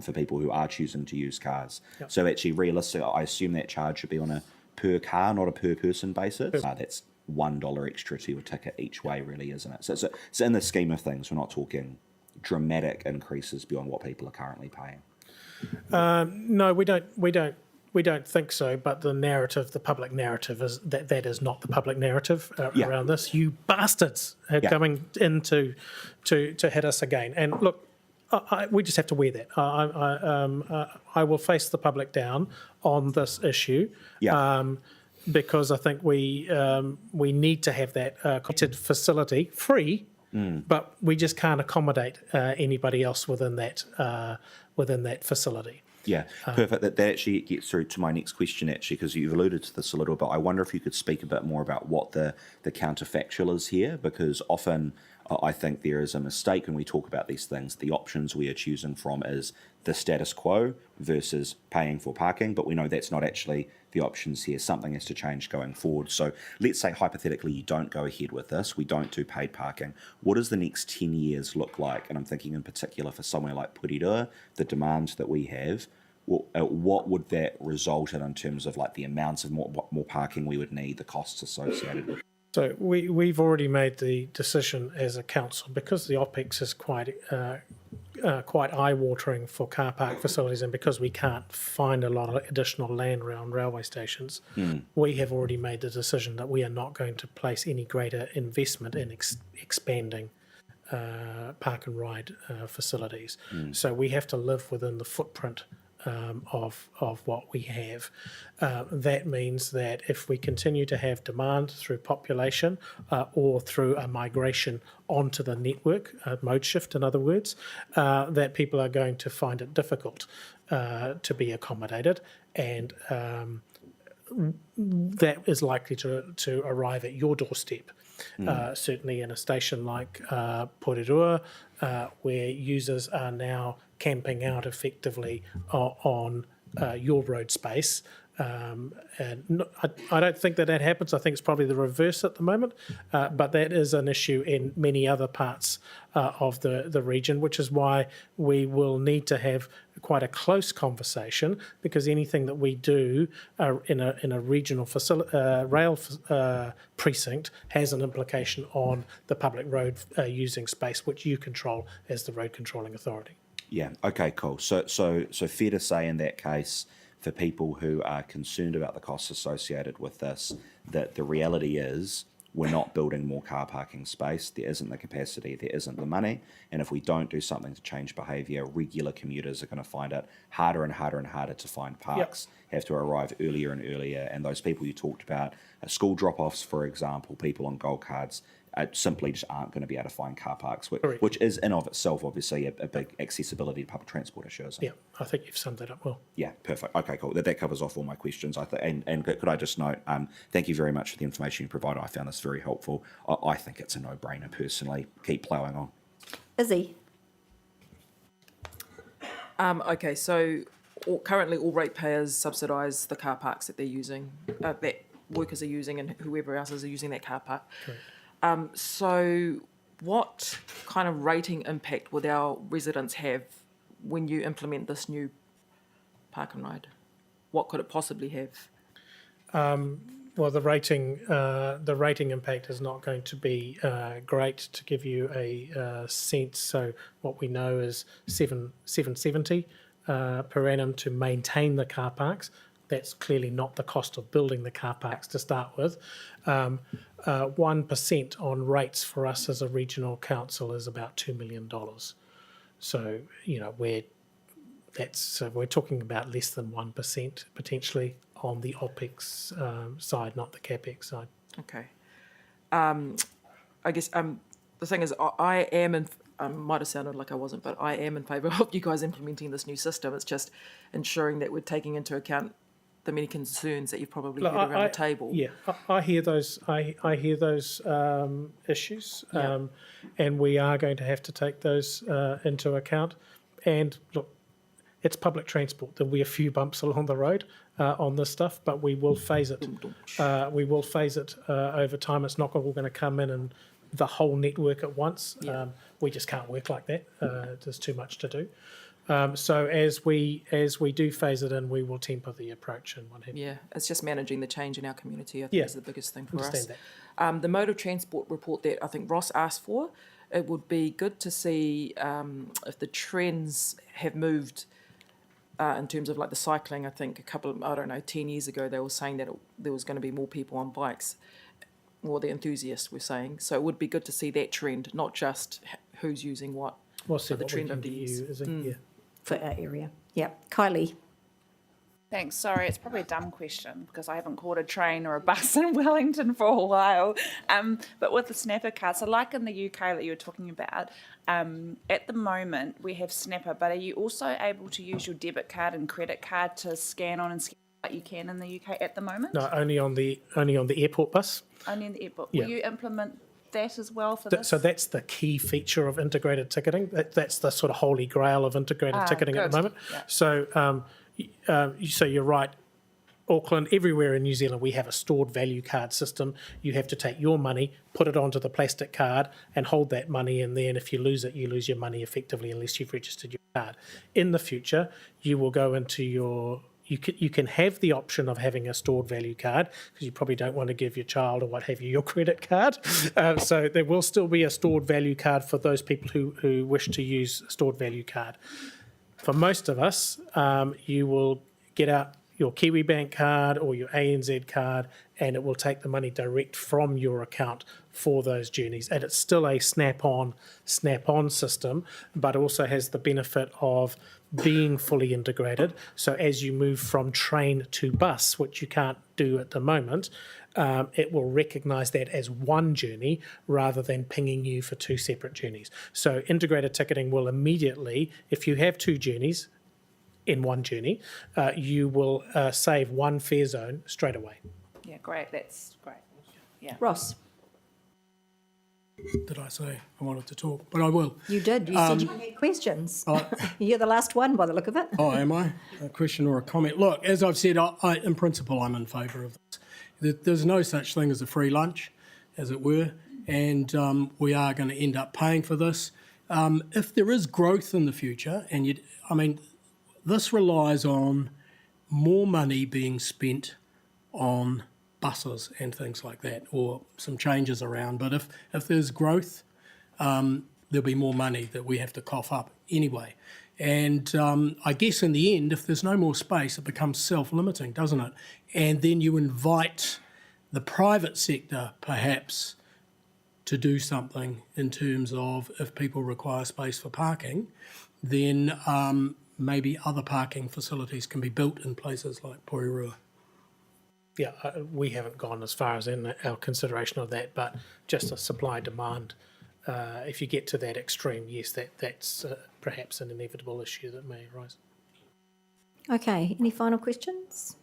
for people who are choosing to use cars. Yep. So actually, realistically, I assume that charge should be on a per car, not a per person basis. That's $1 extra to your ticket each way, really, isn't it? So in the scheme of things, we're not talking dramatic increases beyond what people are currently paying. No, we don't think so. But the narrative, the public narrative, is that is not the public narrative around this. You bastards are coming in to hit us again. And look, we just have to wear that. I will face the public down on this issue. Because I think we need to have that connected facility free, but we just can't accommodate anybody else within that facility. Yeah, perfect. That actually gets through to my next question, actually, because you've alluded to this a little bit. I wonder if you could speak a bit more about what the counterfactual is here, because often I think there is a mistake when we talk about these things. The options we are choosing from is the status quo versus paying for parking, but we know that's not actually the options here. Something has to change going forward. So let's say hypothetically you don't go ahead with this, we don't do paid parking. What does the next 10 years look like? And I'm thinking in particular for somewhere like Porirua, the demands that we have, what would that result in terms of like the amounts of more parking we would need, the costs associated with it? So we've already made the decision as a council, because the OPEX is quite eye-watering for car park facilities, and because we can't find a lot of additional land around railway stations, we have already made the decision that we are not going to place any greater investment in expanding park and ride facilities. So we have to live within the footprint of what we have. That means that if we continue to have demand through population or through a migration onto the network, mode shift in other words, that people are going to find it difficult to be accommodated, and that is likely to arrive at your doorstep. Certainly in a station like Porirua, where users are now camping out effectively on your road space. And I don't think that happens. I think it's probably the reverse at the moment, but that is an issue in many other parts of the region, which is why we will need to have quite a close conversation, because anything that we do in a regional rail precinct has an implication on the public road using space, which you control as the road controlling authority. Yeah, okay, cool. So fair to say in that case, for people who are concerned about the costs associated with this, that the reality is we're not building more car parking space. There isn't the capacity, there isn't the money. And if we don't do something to change behaviour, regular commuters are going to find it harder and harder and harder to find parks, have to arrive earlier and earlier. And those people you talked about, school drop-offs, for example, people on gold cards, simply just aren't going to be able to find car parks, which is in of itself obviously a big accessibility to public transport issue, isn't it? Yeah, I think you've summed that up well. Yeah, perfect. Okay, cool. That covers off all my questions. And could I just note, thank you very much for the information you provided. I found this very helpful. I think it's a no-brainer personally. Keep ploughing on. Izzy? Okay, so currently all ratepayers subsidise the car parks that they're using, that workers are using, and whoever else is using that car park. Correct. So what kind of rating impact would our residents have when you implement this new park and ride? What could it possibly have? Well, the rating impact is not going to be great. To give you a sense, so what we know is $770 per annum to maintain the car parks. That's clearly not the cost of building the car parks to start with. 1% on rates for us as a regional council is about $2 million. So, we're talking about less than 1% potentially on the OPEX side, not the CAPEX side. Okay. I guess the thing is, I am in. Might have sounded like I wasn't, but I am in favour of you guys implementing this new system. It's just ensuring that we're taking into account the many concerns that you've probably heard around the table. Yeah, I hear those. I hear those issues, and we are going to have to take those into account. And look, it's public transport. There'll be a few bumps along the road on this stuff, but we will phase it. We will phase it over time. It's not all going to come in and the whole network at once. We just can't work like that. There's too much to do. So as we do phase it in, we will temper the approach and what have you. Yeah, it's just managing the change in our community. I think is the biggest thing for us. Understand The mode of transport report that I think Ross asked for, it would be good to see if the trends have moved in terms of like the cycling. I think 10 years ago, they were saying that there was going to be more people on bikes, or the enthusiasts were saying. So it would be good to see that trend, not just who's using what. We'll see but the what trend we of can the do, years. is it? Yeah. For our area. Yeah. Kylie. Thanks. Sorry, it's probably a dumb question because I haven't caught a train or a bus in Wellington for a while. But with the Snapper card, so like in the UK that you were talking about, at the moment we have Snapper, but are you also able to use your debit card and credit card to scan on and scan like you can in the UK at the moment? No, only on the airport bus. Only in the airport. Yeah. Will you implement that as well for this? So that's the key feature of integrated ticketing. That's the sort of holy grail of integrated ticketing at the good. moment. Yeah. So, so you're right. Auckland, everywhere in New Zealand, we have a stored value card system. You have to take your money, put it onto the plastic card, and hold that money in there. And if you lose it, you lose your money effectively, unless you've registered your card. In the future, you will go into your. You can have the option of having a stored value card because you probably don't want to give your child or what have you your credit card. So there will still be a stored value card for those people who wish to use a stored value card. For most of us, you will get out your Kiwibank card or your ANZ card, and it will take the money direct from your account for those journeys. And it's still a snap-on system, but also has the benefit of being fully integrated. So as you move from train to bus, which you can't do at the moment, it will recognise that as one journey rather than pinging you for two separate journeys. So integrated ticketing will immediately, if you have two journeys in one journey, you will save one fare zone straight away. Yeah, great. That's great. Yeah. Ross. Did I say I wanted to talk? But I will. You did. You said you had questions. You're the last one by the look of it. Oh, am I? A question or a comment? Look, as I've said, in principle, I'm in favour of this. There's no such thing as a free lunch, as it were, and we are going to end up paying for this. If there is growth in the future, this relies on more money being spent on buses and things like that, or some changes around. But if there's growth, there'll be more money that we have to cough up anyway. And I guess in the end, if there's no more space, it becomes self-limiting, doesn't it? And then you invite the private sector, perhaps, to do something in terms of if people require space for parking, then maybe other parking facilities can be built in places like Porirua. Yeah, we haven't gone as far as in our consideration of that, but just a supply-demand. If you get to that extreme, yes, that's perhaps an inevitable issue that may arise. Okay, any final questions?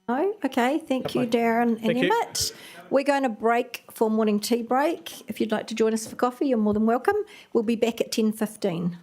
No? Okay, thank you, Okay. Darren and Thank you. Emmett. We're going to break for morning tea break. If you'd like to join us for coffee, you're more than welcome. We'll be back at 10:15.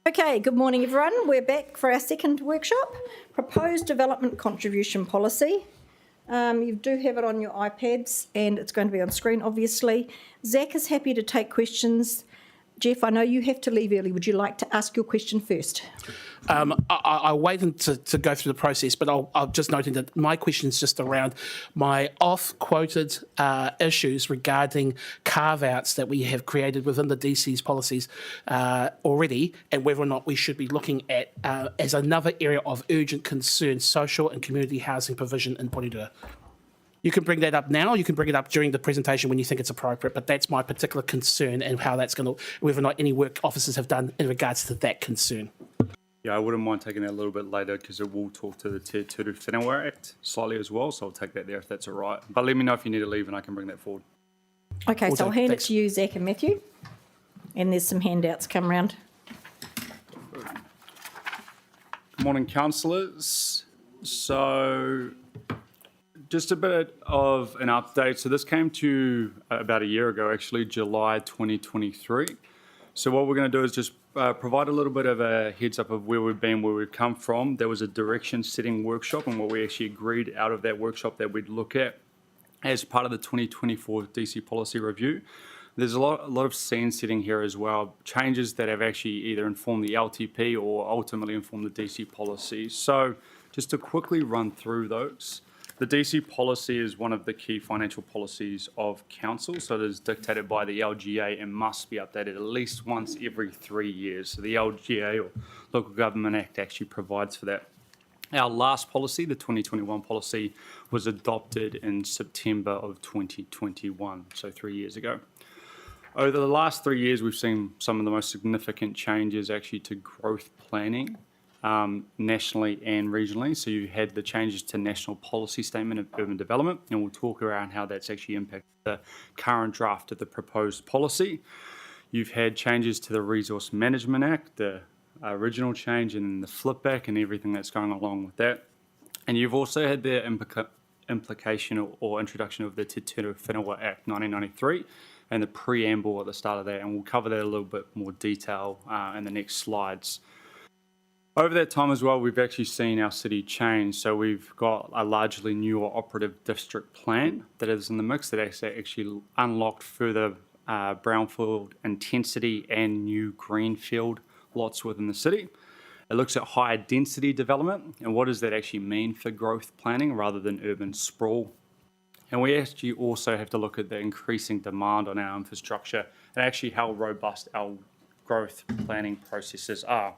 Okay, good morning everyone. We're back for our second workshop, Proposed Development Contribution Policy. You do have it on your iPads and it's going to be on screen obviously. Zach is happy to take questions. Jeff, I know you have to leave early. Would you like to ask your question first? I waited to go through the process, but I'll just noting that my question is just around my off-quoted issues regarding carve-outs that we have created within the DC's policies already, and whether or not we should be looking at as another area of urgent concern, social and community housing provision in Porirua. You can bring that up now, you can bring it up during the presentation when you think it's appropriate, but that's my particular concern and how that's going to, whether or not any work officers have done in regards to that concern. Yeah, I wouldn't mind taking that a little bit later because it will talk to the Te Turu Whenua Act slightly as well, so I'll take that there if that's all right. But let me know if you need to leave and I can bring that forward. Okay, so I'll hand Thanks. it to you, Zach and Matthew. And there's some handouts come round. Good morning, councillors. So just a bit of an update. So this came to about a year ago, actually, July 2023. So what we're going to do is just provide a little bit of a heads up of where we've been, where we've come from. There was a direction setting workshop and what we actually agreed out of that workshop that we'd look at as part of the 2024 DC policy review. There's a lot of scene setting here as well, changes that have actually either informed the LTP or ultimately informed the DC policy. So just to quickly run through those. The DC policy is one of the key financial policies of council, so it is dictated by the LGA and must be updated at least once every 3 years. So the LGA, or Local Government Act, actually provides for that. Our last policy, the 2021 policy, was adopted in September of 2021, so 3 years ago. Over the last 3 years, we've seen some of the most significant changes actually to growth planning, nationally and regionally. So you had the changes to National Policy Statement of Urban Development, and we'll talk around how that's actually impacted the current draft of the proposed policy. You've had changes to the Resource Management Act, the original change, and then the flip back and everything that's going along with that. And you've also had the implication or introduction of the Te Turu Whenua Act 1993 and the preamble at the start of that, and we'll cover that in a little bit more detail in the next slides. Over that time as well, we've actually seen our city change. So we've got a largely newer operative district plan that is in the mix that actually unlocked further brownfield intensity and new greenfield lots within the city. It looks at higher density development and what does that actually mean for growth planning rather than urban sprawl. And we actually also have to look at the increasing demand on our infrastructure and actually how robust our growth planning processes are.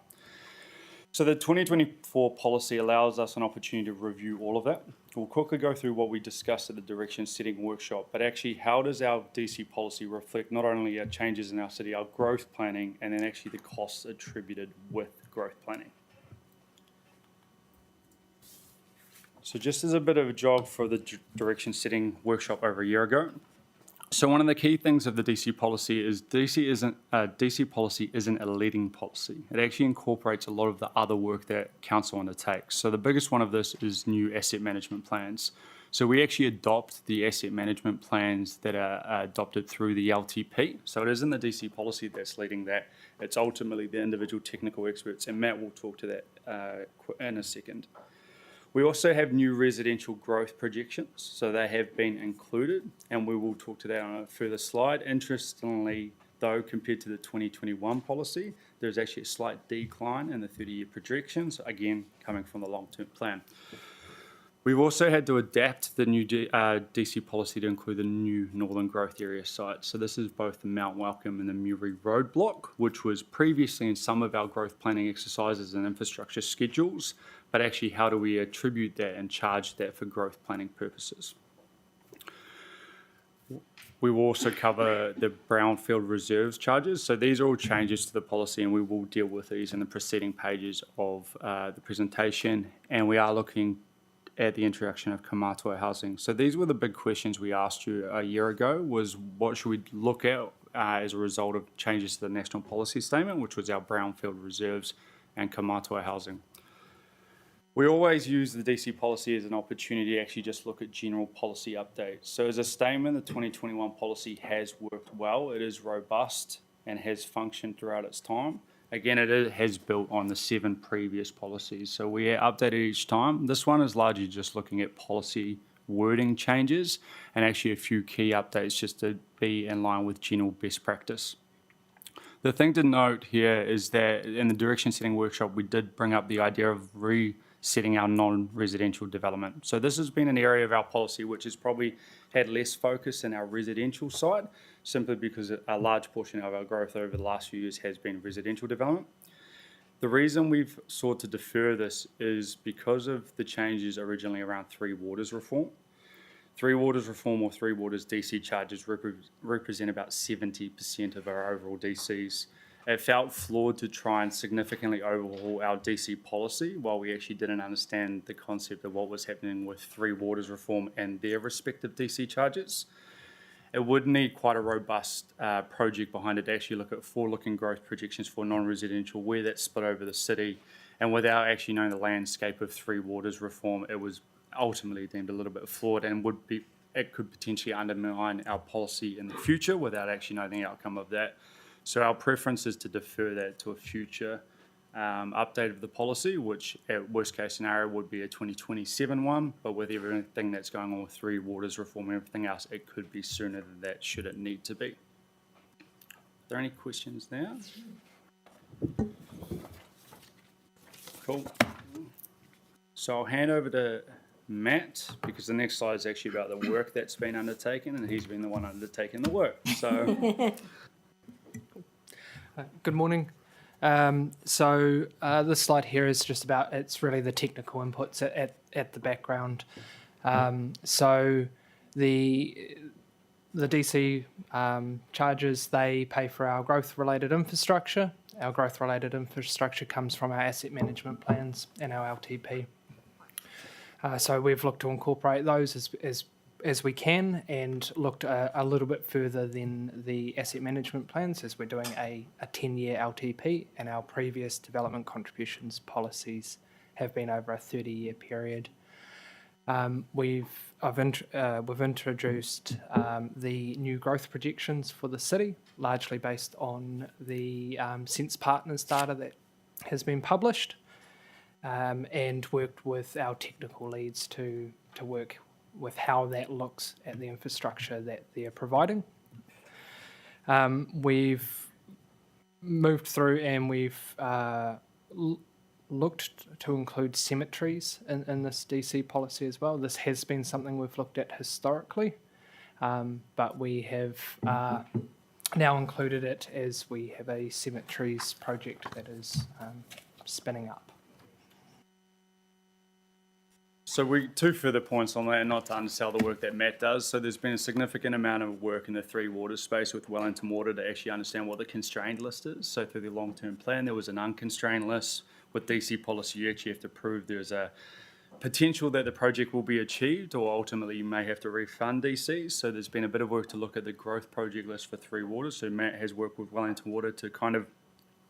So the 2024 policy allows us an opportunity to review all of that. We'll quickly go through what we discussed at the direction setting workshop, but actually how does our DC policy reflect not only our changes in our city, our growth planning, and then actually the costs attributed with growth planning. So just as a bit of a jog for the direction setting workshop over a year ago. So one of the key things of the DC policy is DC policy isn't a leading policy. It actually incorporates a lot of the other work that council undertakes. So the biggest one of this is new asset management plans. So we actually adopt the asset management plans that are adopted through the LTP. So it isn't the DC policy that's leading that. It's ultimately the individual technical experts, and Matt will talk to that in a second. We also have new residential growth projections, so they have been included, and we will talk to that on a further slide. Interestingly, though, compared to the 2021 policy, there's actually a slight decline in the 30-year projections, again, coming from the long-term plan. We've also had to adapt the new DC policy to include the new Northern Growth Area sites. So this is both the Mount Welcome and the Murray Road block, which was previously in some of our growth planning exercises and infrastructure schedules, but actually how do we attribute that and charge that for growth planning purposes. We will also cover the brownfield reserves charges. So these are all changes to the policy, and we will deal with these in the preceding pages of the presentation. And we are looking at the introduction of kamatua housing. So these were the big questions we asked you a year ago, was what should we look at as a result of changes to the National Policy Statement, which was our brownfield reserves and kamatua housing. We always use the DC policy as an opportunity to actually just look at general policy updates. So as a statement, the 2021 policy has worked well. It is robust and has functioned throughout its time. Again, has built on the 7 previous policies, so we update it each time. This one is largely just looking at policy wording changes and actually a few key updates just to be in line with general best practice. The thing to note here is that in the direction setting workshop, we did bring up the idea of resetting our non-residential development. So this has been an area of our policy which has probably had less focus in our residential side, simply because a large portion of our growth over the last few years has been residential development. The reason we've sought to defer this is because of the changes originally around Three Waters reform. Three Waters reform or Three Waters DC charges represent about 70% of our overall DCs. It felt flawed to try and significantly overhaul our DC policy while we actually didn't understand the concept of what was happening with Three Waters reform and their respective DC charges. It would need quite a robust project behind it to actually look at forward-looking growth projections for non-residential, where that's split over the city, and without actually knowing the landscape of Three Waters reform, it was ultimately deemed a little bit flawed and it could potentially undermine our policy in the future without actually knowing the outcome of that. So our preference is to defer that to a future update of the policy, which at worst case scenario would be a 2027 one, but with everything that's going on with Three Waters reform and everything else, it could be sooner than that should it need to be. Are there any questions now? Cool. So I'll hand over to Matt, because the next slide is actually about the work that's been undertaken, and he's been the one undertaking the work. So, good morning. This slide here is just about, it's really the technical inputs at the background. So the DC charges, they pay for our growth-related infrastructure. Our growth-related infrastructure comes from our asset management plans and our LTP. So we've looked to incorporate those as we can, and looked a little bit further than the asset management plans, as we're doing a 10-year LTP, and our previous development contributions policies have been over a 30-year period. We've introduced the new growth projections for the city, largely based on the Sense Partners data that has been published, and worked with our technical leads to work with how that looks at the infrastructure that they're providing. We've moved through and we've looked to include cemeteries in this DC policy as well. This has been something we've looked at historically, but we have now included it as we have a cemeteries project that is spinning up. So two further points on that, not to undersell the work that Matt does. So there's been a significant amount of work in the Three Waters space with Wellington Water to actually understand what the constrained list is. So through the long-term plan, there was an unconstrained list. With DC policy, you actually have to prove there's a potential that the project will be achieved, or ultimately you may have to refund DCs. So there's been a bit of work to look at the growth project list for Three Waters. So Matt has worked with Wellington Water to kind of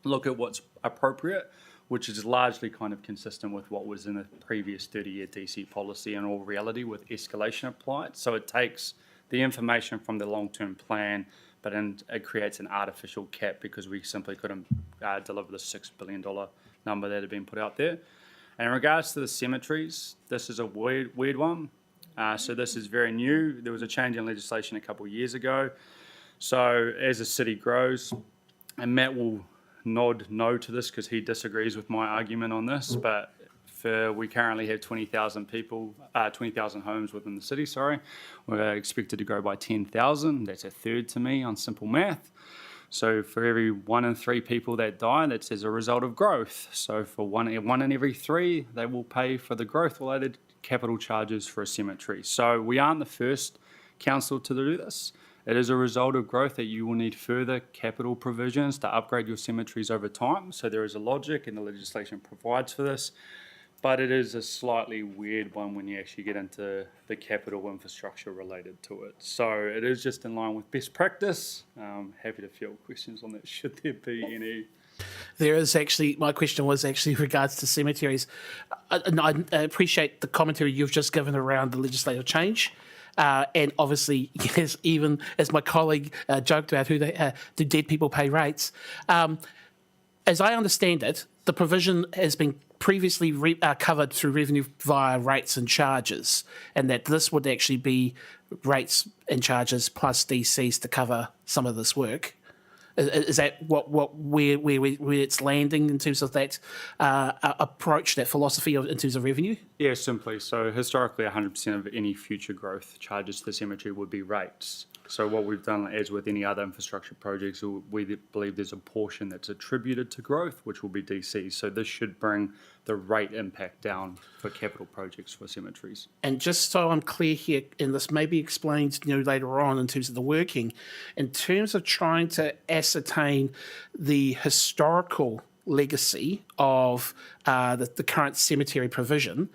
look at what's appropriate, which is largely kind of consistent with what was in the previous 30-year DC policy in all reality, with escalation applied. So it takes the information from the long-term plan, but it creates an artificial cap because we simply couldn't deliver the $6 billion number that had been put out there. And in regards to the cemeteries, this is a weird one. So this is very new. There was a change in legislation a couple of years ago. So as the city grows, and Matt will nod no to this because he disagrees with my argument on this, but we currently have 20,000 people, 20,000 homes within the city, We're expected to grow by 10,000. That's a third to me on simple math. So for every 1 in 3 people that die, that's as a result of growth. So for one in every 3, they will pay for the growth-related capital charges for a cemetery. So we aren't the first council to do this. It is a result of growth that you will need further capital provisions to upgrade your cemeteries over time. So there is a logic, and the legislation provides for this. But it is a slightly weird one when you actually get into the capital infrastructure related to it. So it is just in line with best practice. Happy to field questions on that, should there be any. There is actually, my question was actually regards to cemeteries. I appreciate the commentary you've just given around the legislative change. And obviously, yes, even as my colleague joked about do dead people pay rates. as I understand it, the provision has been previously covered through revenue via rates and charges, and that this would actually be rates and charges plus DCs to cover some of this work. Is that where it's landing in terms of that approach, that philosophy in terms of revenue? Yeah, simply. So historically, 100% of any future growth charges to the cemetery would be rates. So what we've done, as with any other infrastructure projects, we believe there's a portion that's attributed to growth, which will be DC. So this should bring the rate impact down for capital projects for cemeteries. And just so I'm clear here, and this may be explained later on in terms of the working, in terms of trying to ascertain the historical legacy of the current cemetery provision,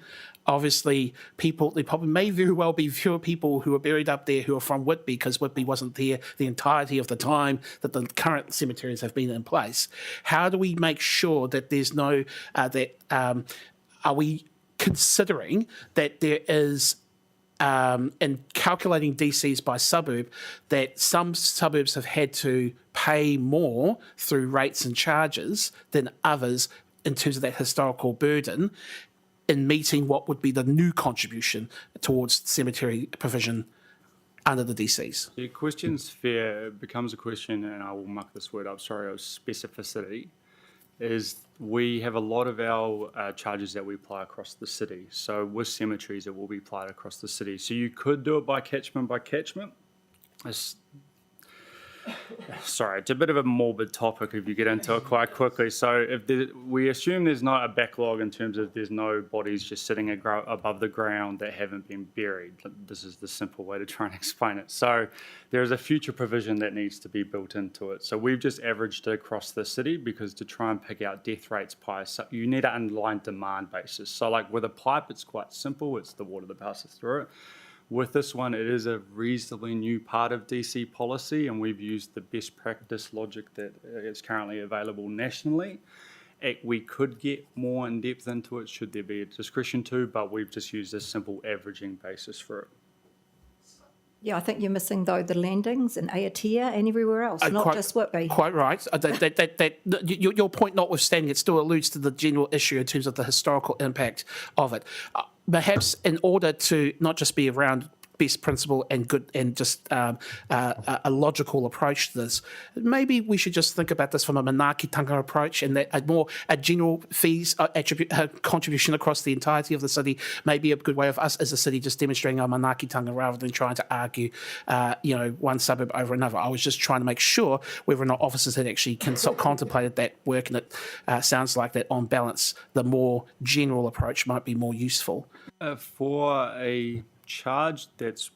obviously, there probably may very well be fewer people who are buried up there who are from Whitby, because Whitby wasn't there the entirety of the time that the current cemeteries have been in place. How do we make sure that there's no, are we considering that there is, in calculating DCs by suburb, that some suburbs have had to pay more through rates and charges than others in terms of that historical burden, in meeting what would be the new contribution towards cemetery provision under the DCs? The question's fair. It becomes a question, and I will muck this word up, sorry, of specificity, is we have a lot of our charges that we apply across the city. So with cemeteries, it will be applied across the city. So you could do it by catchment. Sorry, it's a bit of a morbid topic if you get into it quite quickly. So we assume there's not a backlog in terms of there's no bodies just sitting above the ground that haven't been buried. This is the simple way to try and explain it. So there's a future provision that needs to be built into it. So we've just averaged it across the city, because to try and pick out death rates you need an underlying demand basis. So like with a pipe, it's quite simple. It's the water that passes through it. With this one, it is a reasonably new part of DC policy, and we've used the best practice logic that is currently available nationally. We could get more in depth into it should there be a discretion to, but we've just used a simple averaging basis for it. Yeah, I think you're missing, though, the landings in Aotea and everywhere else, not just Whitby. Quite right. Your point notwithstanding, it still alludes to the general issue in terms of the historical impact of it. Perhaps in order to not just be around best principle and good and just a logical approach to this, maybe we should just think about this from a manaakitanga approach, and that a general fees contribution across the entirety of the city may be a good way of us as a city just demonstrating our manaakitanga rather than trying to argue one suburb over another. I was just trying to make sure whether or not officers had actually contemplated that work, and it sounds like that on balance the more general approach might be more useful. For a charge that's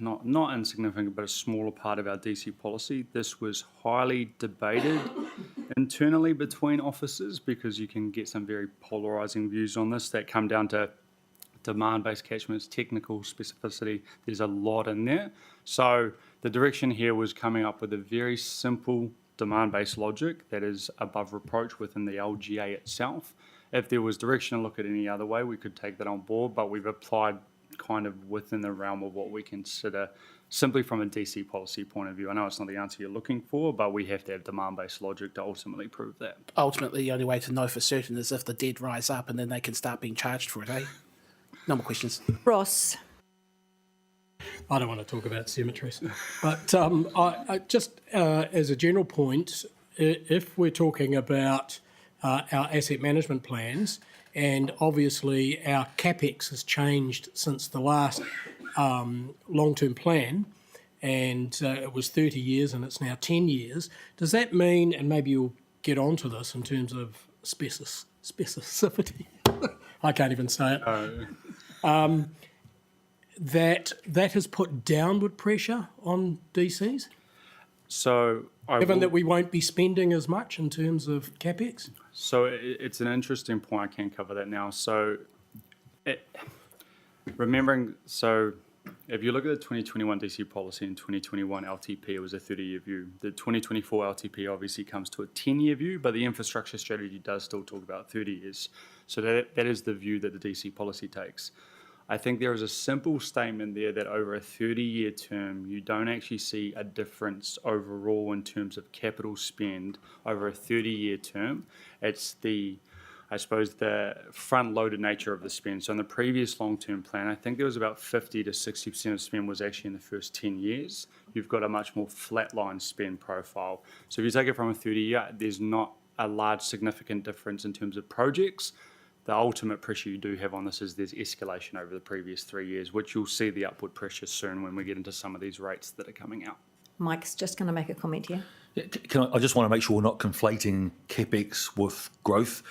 not insignificant, but a smaller part of our DC policy, this was highly debated internally between officers, because you can get some very polarising views on this that come down to demand-based catchments, technical specificity. There's a lot in there. So the direction here was coming up with a very simple demand-based logic that is above reproach within the LGA itself. If there was direction to look at any other way, we could take that on board, but we've applied kind of within the realm of what we consider simply from a DC policy point of view. I know it's not the answer you're looking for, but we have to have demand-based logic to ultimately prove that. Ultimately, the only way to know for certain is if the dead rise up, and then they can start being charged for it, eh? No more questions. Ross. I don't want to talk about cemeteries, but I just as a general point, if we're talking about our asset management plans, and obviously our CapEx has changed since the last long-term plan, and it was 30 years and it's now 10 years. Does that mean, and maybe you'll get onto this in terms of specificity, I can't even say it, that has put downward pressure on DCs? So given that we won't be spending as much in terms of CapEx? So it's an interesting point. I can cover that now. So remembering, so if you look at the 2021 DC policy and 2021 LTP, it was a 30-year view. The 2024 LTP obviously comes to a 10-year view, but the infrastructure strategy does still talk about 30 years. So that is the view that the DC policy takes. I think there is a simple statement there that over a 30-year term, you don't actually see a difference overall in terms of capital spend over a 30-year term. It's I suppose, the front-loaded nature of the spend. So in the previous long-term plan, I think there was about 50 to 60% of spend was actually in the first 10 years. You've got a much more flatline spend profile. So if you take it from a 30-year, there's not a large significant difference in terms of projects. The ultimate pressure you do have on this is there's escalation over the previous 3 years, which you'll see the upward pressure soon when we get into some of these rates that are coming out. Mike's just going to make a comment here. I just want to make sure we're not conflating CapEx with growth.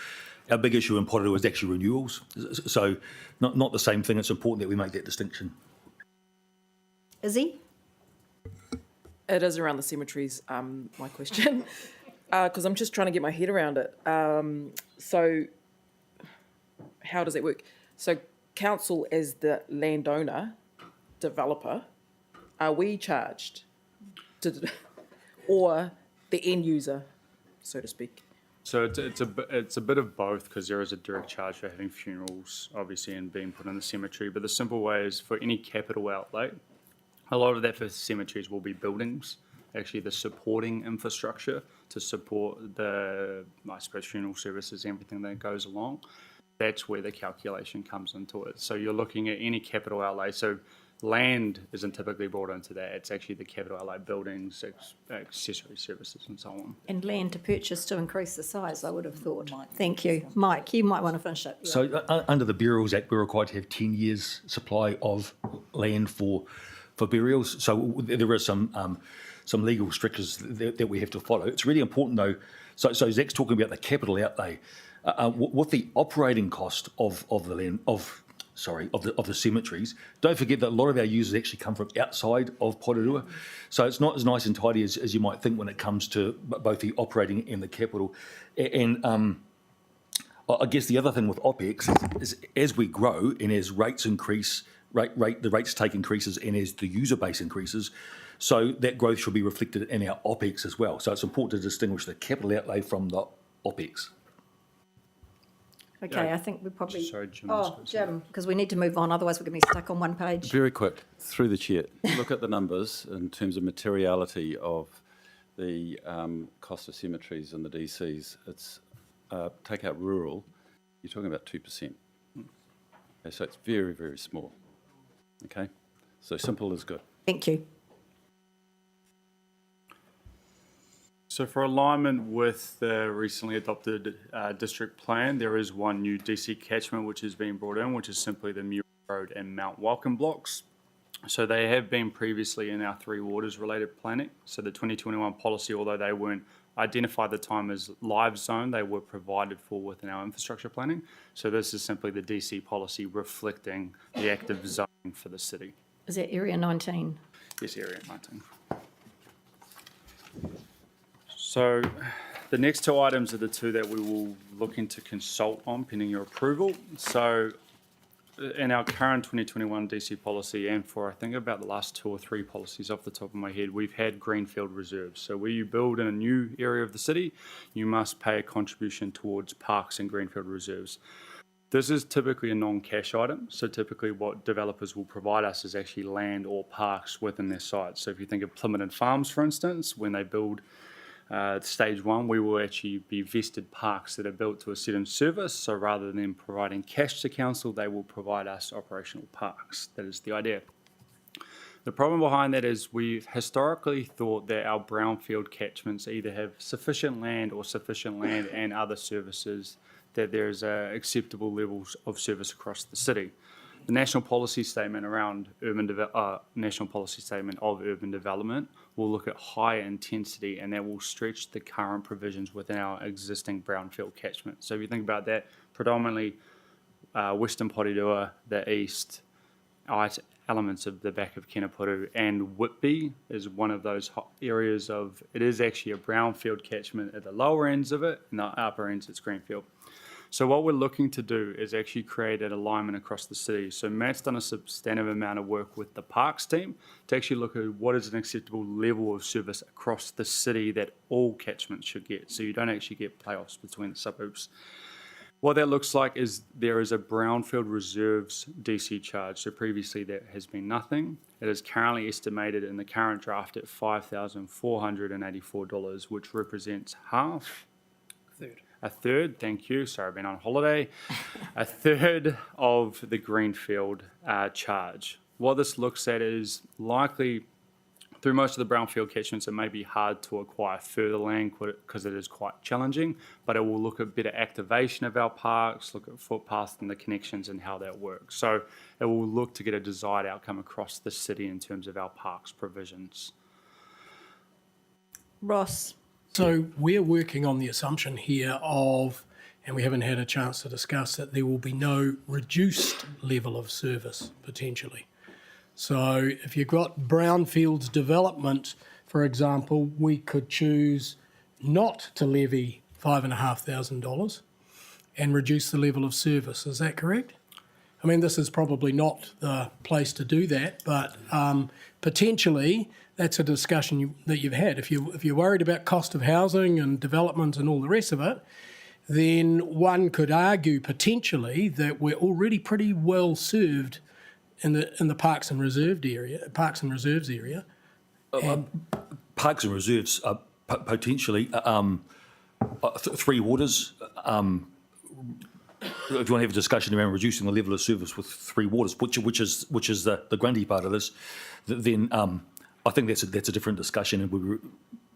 Our big issue in Porirua is actually renewals. So not the same thing. It's important that we make that distinction. Izzy? It is around the cemeteries, my question, because I'm just trying to get my head around it. So how does it work? So council as the landowner, developer, are we charged or the end user, so to speak? So it's a bit of both, because there is a direct charge for having funerals, obviously, and being put in the cemetery. But the simple way is for any capital outlay, a lot of that for cemeteries will be buildings, actually the supporting infrastructure to support the, I suppose, funeral services, everything that goes along. That's where the calculation comes into it. So you're looking at any capital outlay. So land isn't typically brought into that. It's actually the capital outlay, buildings, accessory services, and so on. And land to purchase to increase the size, I would have thought. Thank you. Mike, you might want to finish it. So under the Burials Act, we're required to have 10 years supply of land for burials. So there are some legal strictures that we have to follow. It's really important, though. So Zach's talking about the capital outlay. With the operating cost of the land, of the cemeteries, don't forget that a lot of our users actually come from outside of Porirua. So it's not as nice and tidy as you might think when it comes to both the operating and the capital. And I guess the other thing with OPEX is as we grow and as rates increase, the rates take increases, and as the user base increases, so that growth should be reflected in our OPEX as well. So it's important to distinguish the capital outlay from the OPEX. Okay, I think we probably... Sorry, Jim. Jim, because we need to move on, otherwise we're going to be stuck on one page. Very quick, through the chair. Look at the numbers in terms of materiality of the cost of cemeteries and the DCs. It's take out rural, you're talking about 2%. Okay, so it's very, very small. Okay, so simple is good. Thank you. So for alignment with the recently adopted district plan, there is one new DC catchment which has been brought in, which is simply the Muir Road and Mount Welcome blocks. So they have been previously in our Three Waters related planning. So the 2021 policy, although they weren't identified at the time as live zone, they were provided for within our infrastructure planning. So this is simply the DC policy reflecting the active zoning for the city. Is that Area 19? Yes, Area 19. So the next two items are the two that we will look into consult on pending your approval. So in our current 2021 DC policy, and for I think about the last 2 or 3 policies off the top of my head, we've had greenfield reserves. So where you build in a new area of the city, you must pay a contribution towards parks and greenfield reserves. This is typically a non-cash item. So typically what developers will provide us is actually land or parks within their sites. So if you think of Plymouth Farms, for instance, when they build stage 1, we will actually be vested parks that are built to a certain service. So rather than them providing cash to council, they will provide us operational parks. That is the idea. The problem behind that is we've historically thought that our brownfield catchments either have sufficient land and other services, that there's acceptable levels of service across the city. The national policy statement around national policy statement of urban development will look at high intensity, and that will stretch the current provisions within our existing brownfield catchment. So if you think about that, predominantly Western Porirua, the east, elements of the back of Kenapuru, and Whitby is one of those areas of, it is actually a brownfield catchment at the lower ends of it, and the upper ends it's greenfield. So what we're looking to do is actually create an alignment across the city. So Matt's done a substantive amount of work with the parks team to actually look at what is an acceptable level of service across the city that all catchments should get. So you don't actually get playoffs between the suburbs. What that looks like is there is a brownfield reserves DC charge. So previously that has been nothing. It is currently estimated in the current draft at $5,484, which represents half. A third, thank you, sorry I've been on holiday. A third of the greenfield charge. What this looks at is likely through most of the brownfield catchments, it may be hard to acquire further land because it is quite challenging, but it will look at better activation of our parks, look at footpaths and the connections and how that works. So it will look to get a desired outcome across the city in terms of our parks provisions. Ross, So we're working on the assumption here of, and we haven't had a chance to discuss, that there will be no reduced level of service potentially. So if you've got brownfields development, for example, we could choose not to levy $5,500 and reduce the level of service. Is that correct? I mean, this is probably not the place to do that, but potentially that's a discussion that you've had. If you're worried about cost of housing and development and all the rest of it, then one could argue potentially that we're already pretty well served in the Parks and Reserves area. Parks and Reserves are potentially Three Waters. If you want to have a discussion around reducing the level of service with Three Waters, which is the Grundy part of this, then I think that's a different discussion, and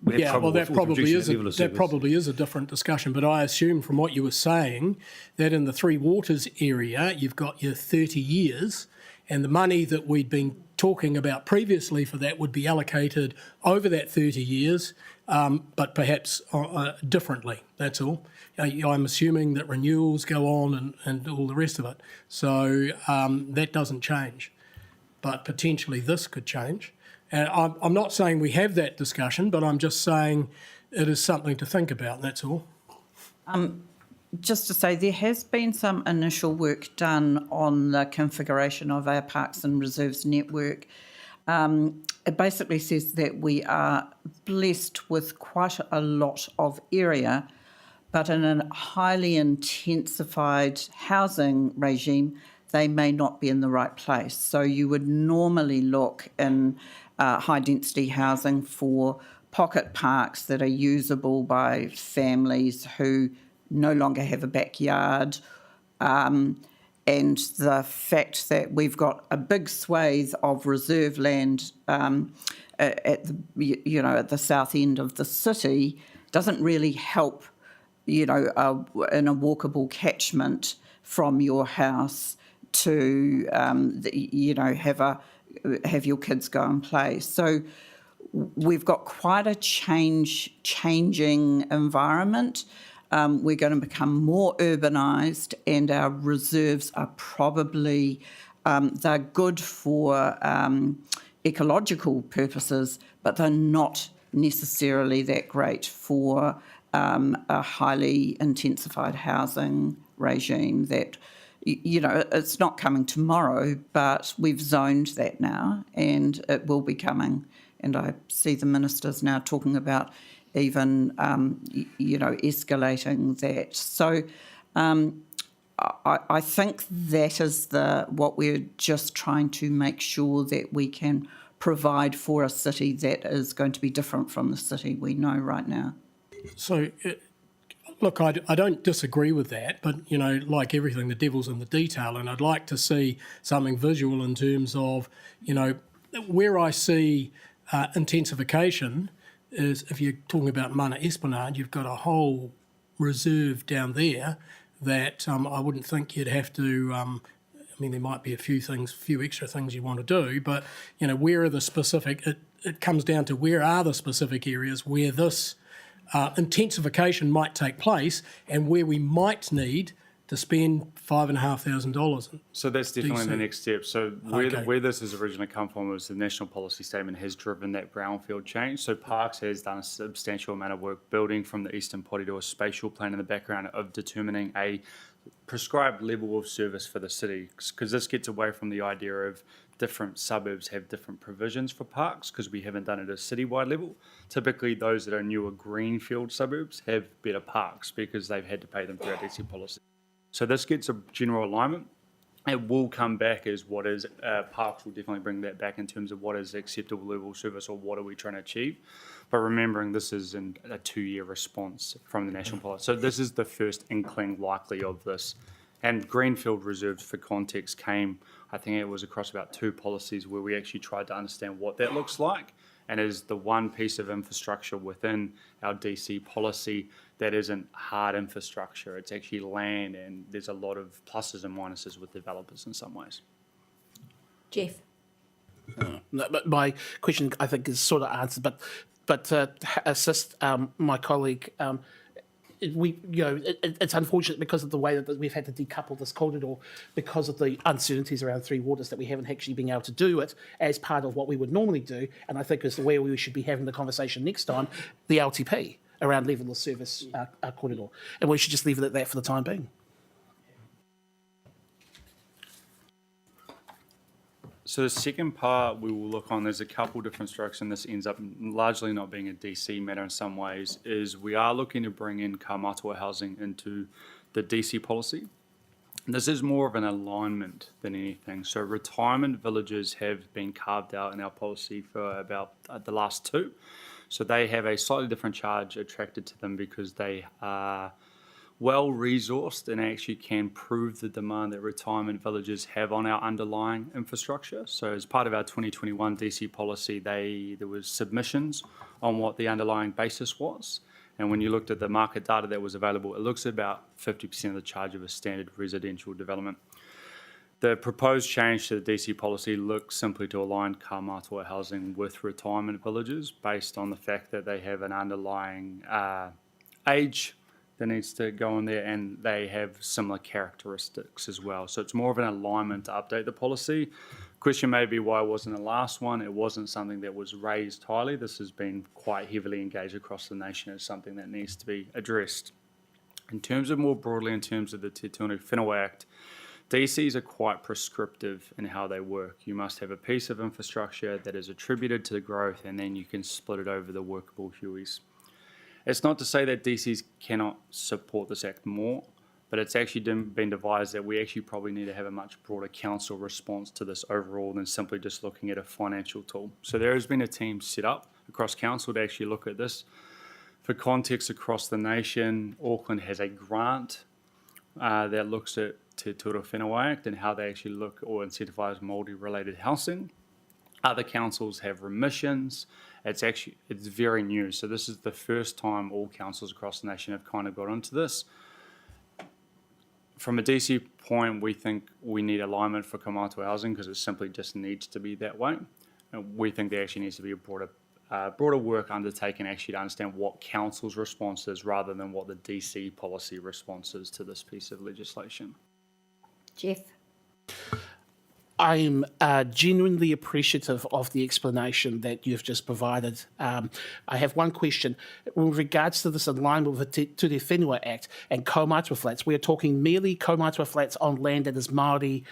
we have trouble that with probably reducing the level of service. That probably is a different discussion. But I assume from what you were saying that in the Three Waters area, you've got your 30 years. And the money that we'd been talking about previously for that would be allocated over that 30 years, but perhaps differently, that's all. I'm assuming that renewals go on and all the rest of it. So that doesn't change. But potentially this could change. And I'm not saying we have that discussion, but I'm just saying it is something to think about, that's all. Just to say, there has been some initial work done on the configuration of our Parks and Reserves network. It basically says that we are blessed with quite a lot of area, but in a highly intensified housing regime, they may not be in the right place. So you would normally look in high-density housing for pocket parks that are usable by families who no longer have a backyard, and the fact that we've got a big swathe of reserve land at the south end of the city doesn't really help, in a walkable catchment from your house to have your kids go and play. So we've got quite a changing environment. We're going to become more urbanised, and our reserves are probably, they're good for ecological purposes, but they're not necessarily that great for a highly intensified housing regime that, it's not coming tomorrow, but we've zoned that now and it will be coming. And I see the ministers now talking about even, escalating that. So I think that is what we're just trying to make sure that we can provide for a city that is going to be different from the city we know right now. So, look, I don't disagree with that, but, like everything, the devil's in the detail, and I'd like to see something visual in terms of, where I see intensification is if you're talking about Mana Esplanade, you've got a whole reserve down there that I wouldn't think you'd have to, there might be a few extra things you want to do, but, where are the specific, it comes down to where are the specific areas where this intensification might take place and where we might need to spend $5,500. So that's definitely DC. the next step. So where this has originally come from was the national policy statement has driven that brownfield change. So Parks has done a substantial amount of work building from the Eastern Porirua spatial plan in the background of determining a prescribed level of service for the city, because this gets away from the idea of different suburbs have different provisions for parks, because we haven't done it at a citywide level. Typically, those that are newer greenfield suburbs have better parks because they've had to pay them through our DC policy. So this gets a general alignment. It will come back as what is, parks will definitely bring that back in terms of what is acceptable level of service or what are we trying to achieve. But remembering this is in a 2-year response from the national policy. So this is the first inkling likely of this. And Greenfield Reserves, for context, came, I think it was across about 2 policies where we actually tried to understand what that looks like, and is the one piece of infrastructure within our DC policy that isn't hard infrastructure. It's actually land, and there's a lot of pluses and minuses with developers in some ways. Jeff? No, but my question, I think, is sort of answered, but to assist my colleague, it's unfortunate because of the way that we've had to decouple this corridor because of the uncertainties around Three Waters that we haven't actually been able to do it as part of what we would normally do. And I think is where we should be having the conversation next time, the LTP around level of service corridor. And we should just leave it at that for the time being. So the second part we will look on, there's a couple different strokes, and this ends up largely not being a DC matter in some ways, is we are looking to bring in Kaumatua housing into the DC policy. And this is more of an alignment than anything. So retirement villages have been carved out in our policy for about the last 2. So they have a slightly different charge attracted to them because they are well-resourced and actually can prove the demand that retirement villages have on our underlying infrastructure. So as part of our 2021 DC policy, there was submissions on what the underlying basis was. And when you looked at the market data that was available, it looks at about 50% of the charge of a standard residential development. The proposed change to the DC policy looks simply to align Kaumatua housing with retirement villages based on the fact that they have an underlying age that needs to go in there, and they have similar characteristics as well. So it's more of an alignment to update the policy. Question may be why it wasn't the last one. It wasn't something that was raised highly. This has been quite heavily engaged across the nation as something that needs to be addressed. In terms of more broadly, in terms of the Te Tunu Whenua Act, DCs are quite prescriptive in how they work. You must have a piece of infrastructure that is attributed to the growth, and then you can split it over the workable HUIs. It's not to say that DCs cannot support this act more, but it's actually been devised that we actually probably need to have a much broader council response to this overall than simply just looking at a financial tool. So there has been a team set up across council to actually look at this. For context across the nation, Auckland has a grant that looks at Te Turu Whenua Act and how they actually look or incentivise Māori-related housing. Other councils have remissions. It's very new. So this is the first time all councils across the nation have kind of got into this. From a DC point, we think we need alignment for Kaumatua housing because it simply just needs to be that way. And we think there actually needs to be a broader work undertaken actually to understand what council's response is rather than what the DC policy response is to this piece of legislation. Jeff? I'm genuinely appreciative of the explanation that you've just provided. I have one question. With regards to this alignment with the Te Whenua Act and Kaumatua flats, we are talking merely Kaumatua flats on land that is Māori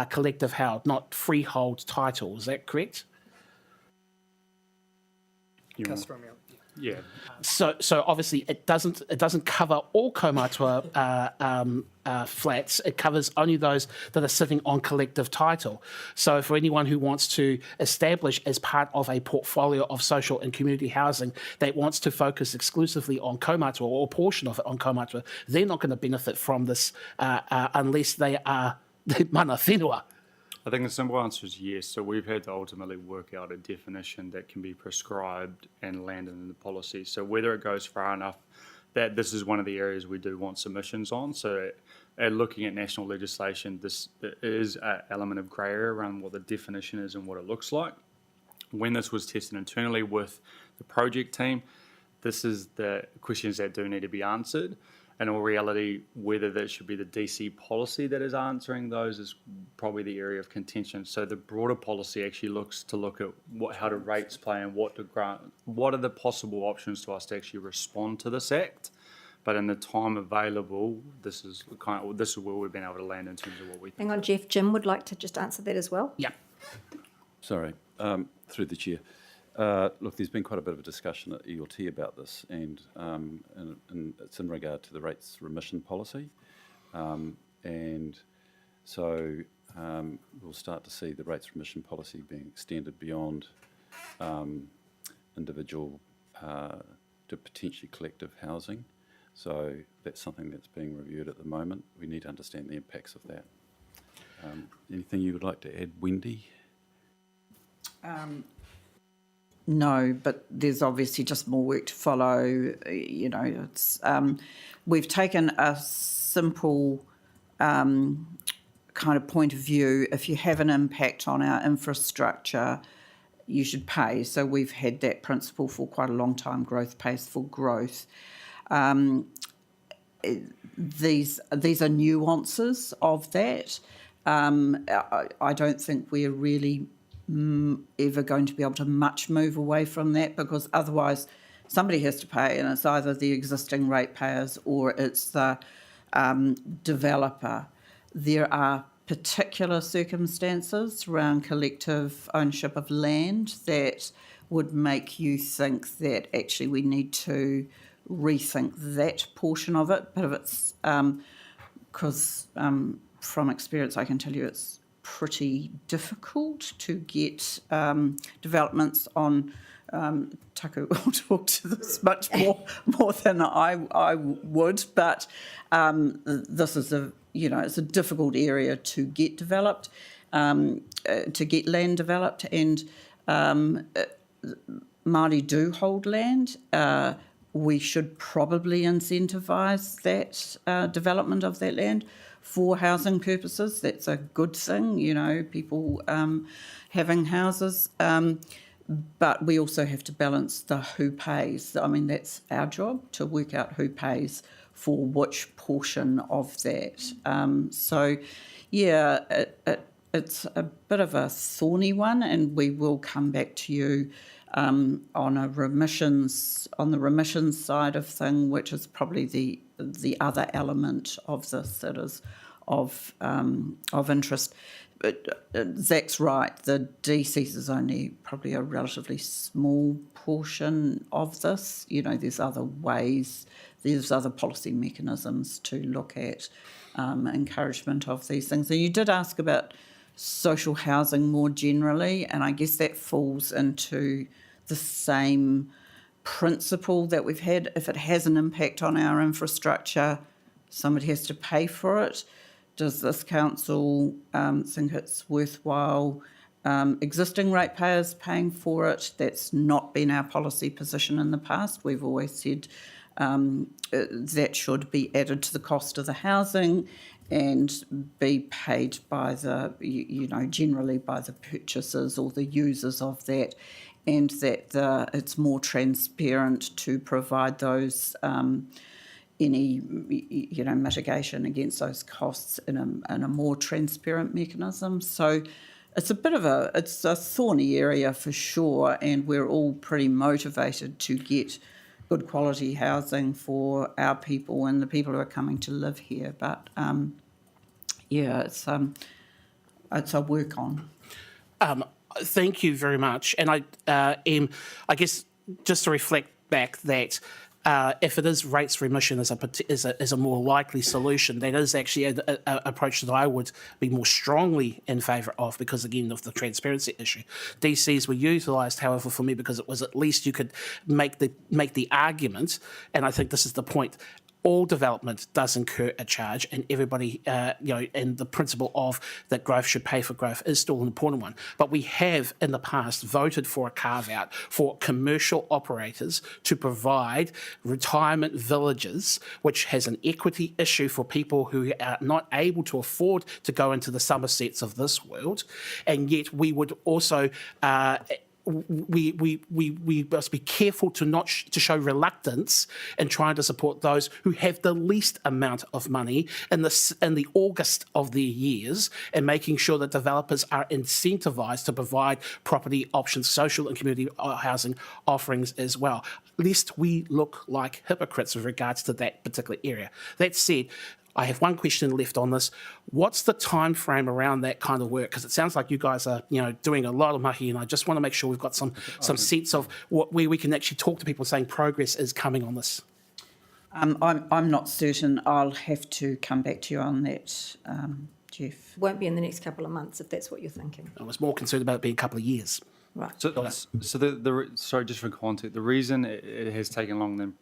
collective held, not freehold title. Is that correct? Yeah. So obviously it doesn't cover all Kaumatua flats. It covers only those that are sitting on collective title. So for anyone who wants to establish as part of a portfolio of social and community housing that wants to focus exclusively on Kaumatua or a portion of it on Kaumatua, they're not going to benefit from this unless they are mana whenua. I think the simple answer is yes. So we've had to ultimately work out a definition that can be prescribed and landed in the policy. So whether it goes far enough, that this is one of the areas we do want submissions on. So looking at national legislation, this is an element of grey area around what the definition is and what it looks like. When this was tested internally with the project team, this is the questions that do need to be answered. In all reality, whether that should be the DC policy that is answering those is probably the area of contention. So the broader policy actually looks at how do rates play and what are the possible options to us to actually respond to this act. But in the time available, this is where we've been able to land in terms of what we think. Hang on, Jeff. Jim would like to just answer that as well. Yeah. Sorry, through the chair. Look, there's been quite a bit of a discussion at ELT about this, and it's in regard to the rates remission policy. And so we'll start to see the rates remission policy being extended beyond individual to potentially collective housing. So that's something that's being reviewed at the moment. We need to understand the impacts of that. Anything you would like to add, Wendy? No, but there's obviously just more work to follow. You know, it's we've taken a simple kind of point of view. If you have an impact on our infrastructure, you should pay. So we've had that principle for quite a long time. Growth pays for growth. These are nuances of that. I don't think we're really ever going to be able to much move away from that, because otherwise somebody has to pay, and it's either the existing ratepayers or it's the developer. There are particular circumstances around collective ownership of land that would make you think that actually we need to rethink that portion of it. But if it's because from experience I can tell you it's pretty difficult to get developments on. Taku will talk to this much more than I would, but this is it's a difficult area to get developed, to get land developed, and Māori do hold land. We should probably incentivise that development of that land for housing purposes. That's a good thing, people having houses. But we also have to balance the who pays. I mean, that's our job, to work out who pays for which portion of that. It's a bit of a thorny one, and we will come back to you on the remissions side of thing, which is probably the other element of this that is of interest. But Zach's right, the DCs is only probably a relatively small portion of this. There's other ways, there's other policy mechanisms to look at encouragement of these things. And you did ask about social housing more generally, and I guess that falls into the same principle that we've had. If it has an impact on our infrastructure, somebody has to pay for it. Does this council think it's worthwhile existing ratepayers paying for it? That's not been our policy position in the past. We've always said that should be added to the cost of the housing and be paid by the, generally by the purchasers or the users of that, and that it's more transparent to provide those any mitigation against those costs in a more transparent mechanism. So it's it's a thorny area for sure, and we're all pretty motivated to get good quality housing for our people and the people who are coming to live here. But it's a work on. Thank you very much, and I guess just to reflect back that. If it is rates remission as a more likely solution, that is actually an approach that I would be more strongly in favour of, because again of the transparency issue. DCs were utilised, however, for me because it was at least you could make the argument, and I think this is the point. All development does incur a charge, and everybody, and the principle of that growth should pay for growth is still an important one. But we have, in the past, voted for a carve-out for commercial operators to provide retirement villages, which has an equity issue for people who are not able to afford to go into the Somersets of this world, and yet we would also. We must be careful to to show reluctance in trying to support those who have the least amount of money in the August of their years, and making sure that developers are incentivised to provide property options, social and community housing offerings as well, lest we look like hypocrites with regards to that particular area. That said, I have one question left on this. What's the time frame around that kind of work? Because it sounds like you guys are, doing a lot of mahi, and I just want to make sure we've got some sense of where we can actually talk to people saying progress is coming on this. I'm not certain. I'll have to come back to you on that, Jeff. Won't be in the next couple of months if that's what you're thinking. I was more concerned about it being a couple of years. Right. So sorry, just for context, the reason it has taken longer than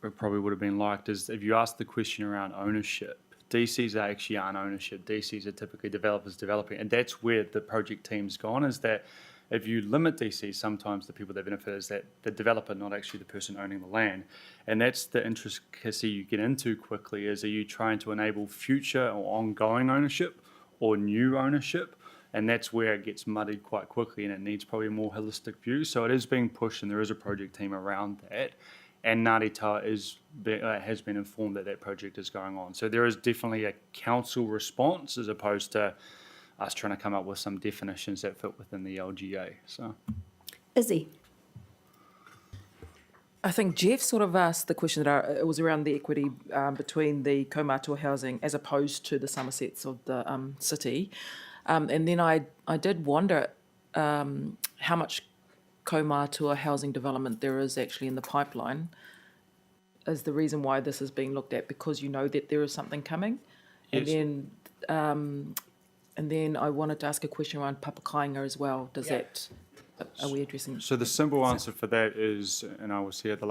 it probably would have been liked is if you ask the question around ownership, DCs are actually aren't ownership. DCs are typically developers developing, and that's where the project team's gone, is that if you limit DCs, sometimes the people that benefit is that the developer, not actually the person owning the land. And that's the intricacy you get into quickly, is are you trying to enable future or ongoing ownership or new ownership? And that's where it gets muddied quite quickly, and it needs probably a more holistic view. So it is being pushed, and there is a project team around that. And Ngāti Tawa has been informed that that project is going on. So there is definitely a council response as opposed to us trying to come up with some definitions that fit within the LGA. So, Izzy? I think Jeff sort of asked the question that it was around the equity between the kaumātua housing as opposed to the Somersets of the city. And then I did wonder how much kaumātua housing development there is actually in the pipeline. Is the reason why this is being looked at because you know that there is something coming? Yes. And then I wanted to ask a question around papakainga as well. Does that, are we addressing? So the simple answer for that is, and I was here at the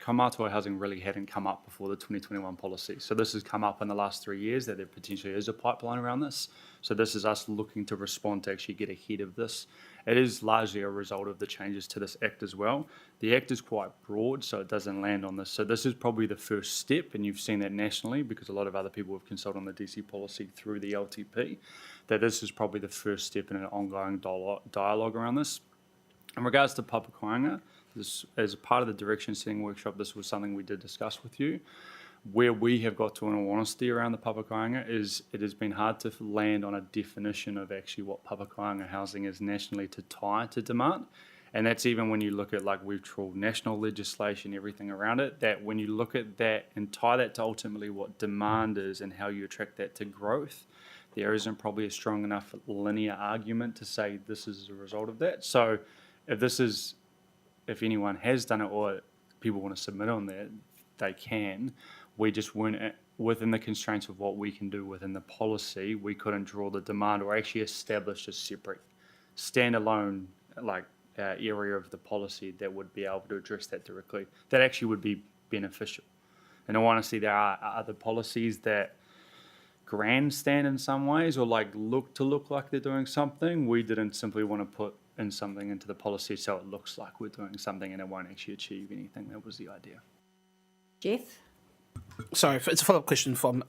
kaumātua housing really hadn't come up before the 2021 policy. So this has come up in the last 3 years that there potentially is a pipeline around this. So this is us looking to respond to actually get ahead of this. It is largely a result of the changes to this Act as well. The Act is quite broad, so it doesn't land on this. So this is probably the first step, and you've seen that nationally because a lot of other people have consulted on the DC policy through the LTP, that this is probably the first step in an ongoing dialogue around this. In regards to papakainga, this, as a part of the direction setting workshop, this was something we did discuss with you. Where we have got to, in all honesty, around the papakainga is it has been hard to land on a definition of actually what papakainga housing is nationally to tie to demand. And that's even when you look at, like, we've trawled national legislation, everything around it, that when you look at that and tie that to ultimately what demand is and how you attract that to growth, there isn't probably a strong enough linear argument to say this is a result of that. So if anyone has done it or people want to submit on that, they can. We just weren't within the constraints of what we can do within the policy. We couldn't draw the demand or actually establish a separate standalone area of the policy that would be able to address that directly. That actually would be beneficial. In all honesty, there are other policies that grandstand in some ways or look like they're doing something. We didn't simply want to put in something into the policy so it looks like we're doing something and it won't actually achieve anything. That was the idea. Jeff? Sorry, it's a follow-up question from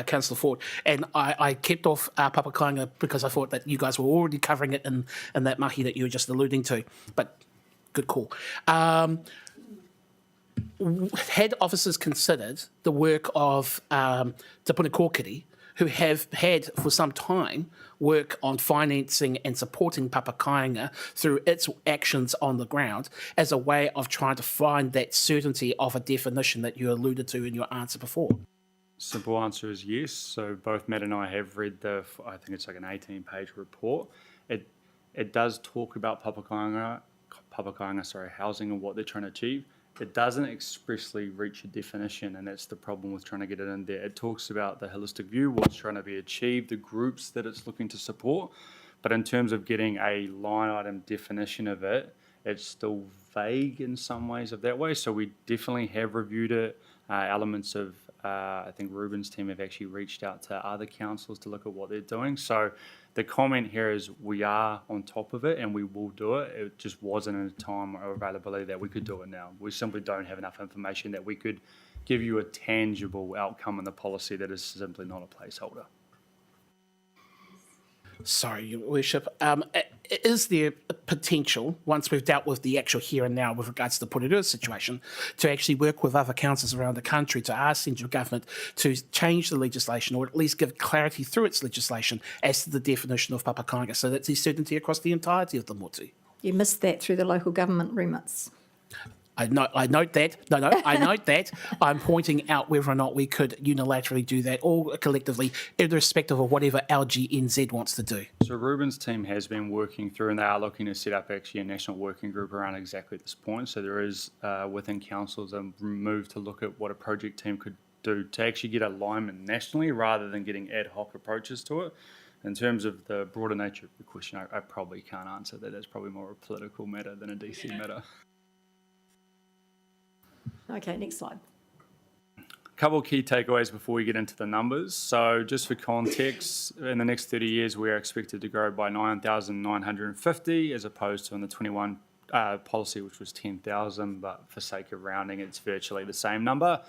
Councillor Ford, and I kept off papakainga because I thought that you guys were already covering it in that mahi that you were just alluding to, but good call. Had officers considered the work of Te Puni Kōkiri, who have had for some time work on financing and supporting papakainga through its actions on the ground as a way of trying to find that certainty of a definition that you alluded to in your answer before? Simple answer is yes. So both Matt and I have read I think it's like an 18-page report. It does talk about papakainga, housing and what they're trying to achieve. It doesn't expressly reach a definition, and that's the problem with trying to get it in there. It talks about the holistic view, what's trying to be achieved, the groups that it's looking to support, but in terms of getting a line item definition of it, it's still vague in some ways of that way. So we definitely have reviewed it. Elements of, I think Ruben's team have actually reached out to other councils to look at what they're doing. So the comment here is we are on top of it and we will do it. It just wasn't in a time or availability that we could do it now. We simply don't have enough information that we could give you a tangible outcome in the policy that is simply not a placeholder. Sorry, Your Worship. Is there a potential, once we've dealt with the actual here and now with regards to the Porirua situation, to actually work with other councils around the country to ask central government to change the legislation or at least give clarity through its legislation as to the definition of papakainga so that there's certainty across the entirety of the motu? You missed that through the local government remits. I note that. No, I note that. I'm pointing out whether or not we could unilaterally do that, or collectively, irrespective of whatever LGNZ wants to do. So Ruben's team has been working through, and they are looking to set up actually a national working group around exactly this point. So there is within councils a move to look at what a project team could do to actually get alignment nationally rather than getting ad hoc approaches to it. In terms of the broader nature of the question, I probably can't answer that. That's probably more a political matter than a DC matter. Okay, next slide. Couple of key takeaways before we get into the numbers. So just for context, in the next 30 years, we are expected to grow by 9,950 as opposed to in the 21 policy, which was 10,000, but for sake of rounding, it's virtually the same number.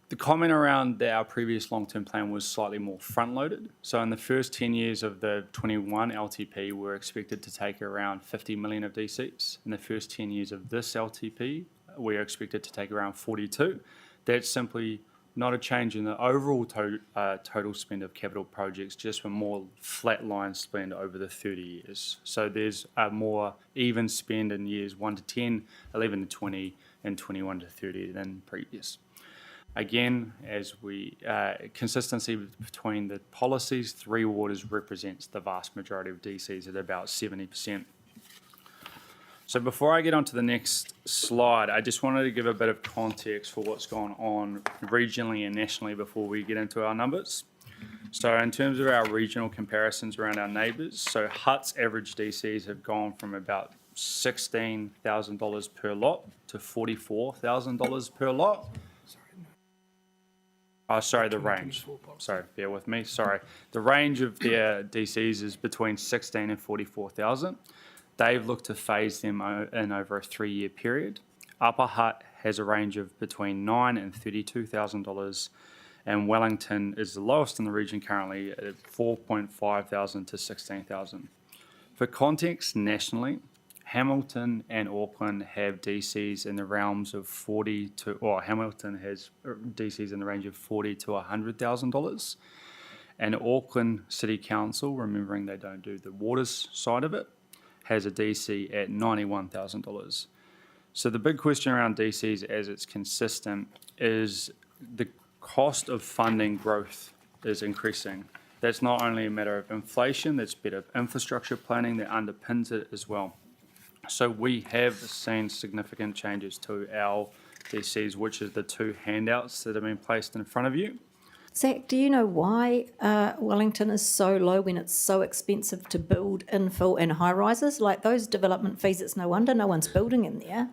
The comment around that our previous long-term plan was slightly more front-loaded. So in the first 10 years of the 21 LTP, we're expected to take around 50 million of DCs. In the first 10 years of this LTP, we are expected to take around 42. That's simply not a change in the overall total spend of capital projects, just a more flatline spend over the 30 years. So there's a more even spend in years 1 to 10, 11 to 20, and 21 to 30 than previous. Again, as we consistency between the policies, Three Waters represents the vast majority of DCs at about 70%. So before I get on to the next slide, I just wanted to give a bit of context for what's gone on regionally and nationally before we get into our numbers. So in terms of our regional comparisons around our neighbours, so Hutt's average DCs have gone from about $16,000 per lot to $44,000 per lot. Oh, sorry, the range. Sorry, bear with me. Sorry. The range of their DCs is between 16 and 44,000. They've looked to phase them in over a 3-year period. Upper Hutt has a range of between $9,000 and $32,000, and Wellington is the lowest in the region currently at $4,500 to $16,000. For context, nationally, Hamilton and Auckland have DCs in the realms of Hamilton has DCs in the range of $40,000 to $100,000, and Auckland City Council, remembering they don't do the waters side of it, has a DC at $91,000. So the big question around DCs, as it's consistent, is the cost of funding growth is increasing. That's not only a matter of inflation, that's better infrastructure planning that underpins it as well. So we have seen significant changes to our DCs, which is the two handouts that have been placed in front of you. Zach, do you know why Wellington is so low when it's so expensive to build infill and high rises? Like those development fees, it's no wonder no one's building in there.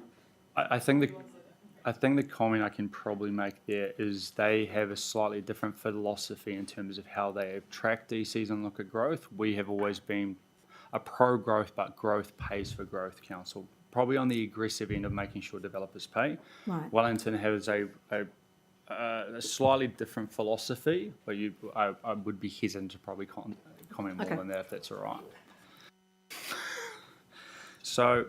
I think the comment I can probably make there is they have a slightly different philosophy in terms of how they attract DCs and look at growth. We have always been a pro-growth, but growth pays for growth council, probably on the aggressive end of making sure developers pay. Right. Wellington has a slightly different philosophy, but I would be hesitant to probably comment more than that if that's all right. So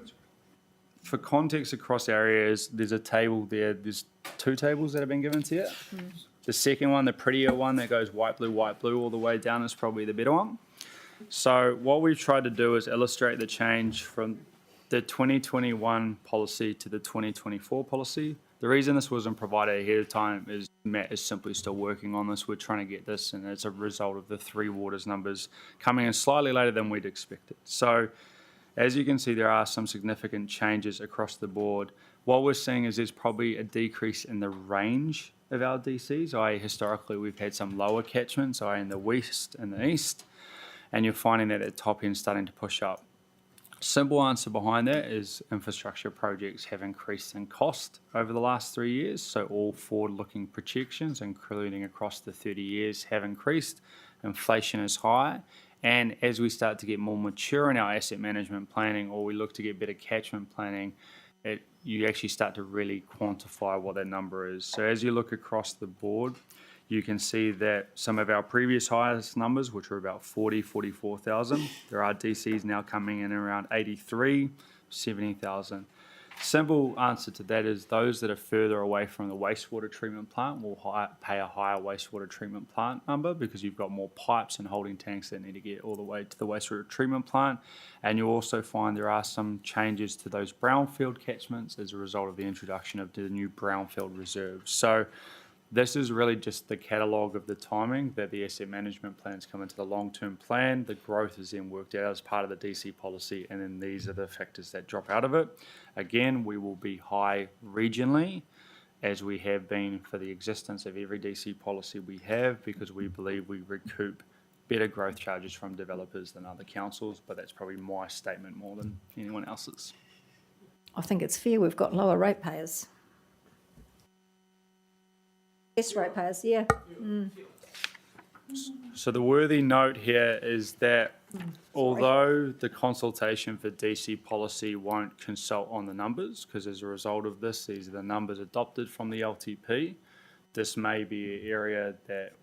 for context across areas, there's a table there. There's 2 tables that have been given to you. The second one, the prettier one that goes white, blue all the way down is probably the better one. So what we've tried to do is illustrate the change from the 2021 policy to the 2024 policy. The reason this wasn't provided ahead of time is Matt is simply still working on this. We're trying to get this, and it's a result of the Three Waters numbers coming in slightly later than we'd expected. So as you can see, there are some significant changes across the board. What we're seeing is there's probably a decrease in the range of our DCs, i.e. historically we've had some lower catchments, i.e. in the west and the east, and you're finding that at the top end starting to push up. Simple answer behind that is infrastructure projects have increased in cost over the last 3 years, so all forward-looking projections, including across the 30 years, have increased. Inflation is high, and as we start to get more mature in our asset management planning, or we look to get better catchment planning, you actually start to really quantify what that number is. So as you look across the board, you can see that some of our previous highest numbers, which were about 44,000, there are DCs now coming in around 83, 70,000. Simple answer to that is those that are further away from the wastewater treatment plant will pay a higher wastewater treatment plant number because you've got more pipes and holding tanks that need to get all the way to the wastewater treatment plant. And you'll also find there are some changes to those brownfield catchments as a result of the introduction of the new brownfield reserves. So this is really just the catalogue of the timing that the asset management plans come into the long-term plan. The growth is then worked out as part of the DC policy, and then these are the factors that drop out of it. Again, we will be high regionally, as we have been for the existence of every DC policy we have, because we believe we recoup better growth charges from developers than other councils, but that's probably my statement more than anyone else's. I think it's fair, we've got lower ratepayers. Yes, ratepayers, yeah. So the worthy note here is that although the consultation for DC policy won't consult on the numbers, because as a result of this, these are the numbers adopted from the LTP, this may be an area that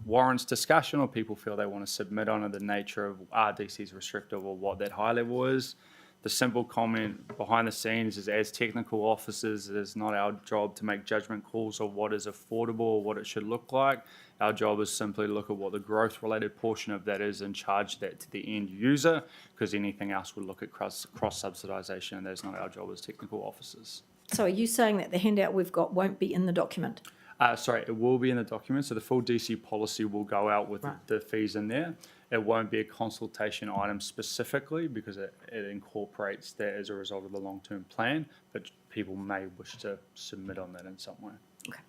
warrants discussion or people feel they want to submit on the nature of are DCs restrictive or what that high level is. The simple comment behind the scenes is as technical officers, it is not our job to make judgment calls of what is affordable or what it should look like. Our job is simply to look at what the growth related portion of that is and charge that to the end user, because anything else would look at cross subsidisation, and that's not our job as technical officers. So are you saying that the handout we've got won't be in the document? Sorry, it will be in the document. So the full DC policy will go out with the fees in there. It won't be a consultation item specifically because it incorporates that as a result of the long-term plan, but people may wish to submit on that in some way. Okay.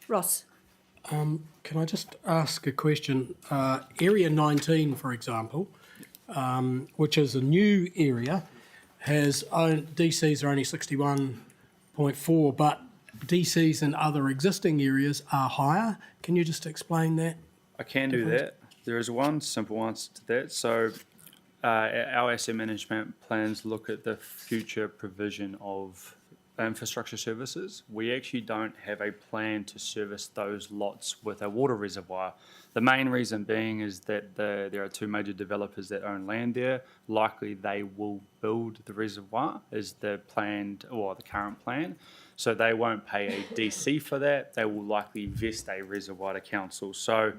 Ross? Can I just ask a question? Area 19, for example, which is a new area, DCs are only 61.4, but DCs in other existing areas are higher. Can you just explain that? I can do that. There is one simple answer to that. So our asset management plans look at the future provision of infrastructure services. We actually don't have a plan to service those lots with a water reservoir. The main reason being is that there are two major developers that own land there. Likely they will build the reservoir is the planned or the current plan. So they won't pay a DC for that. They will likely vest a reservoir to council. So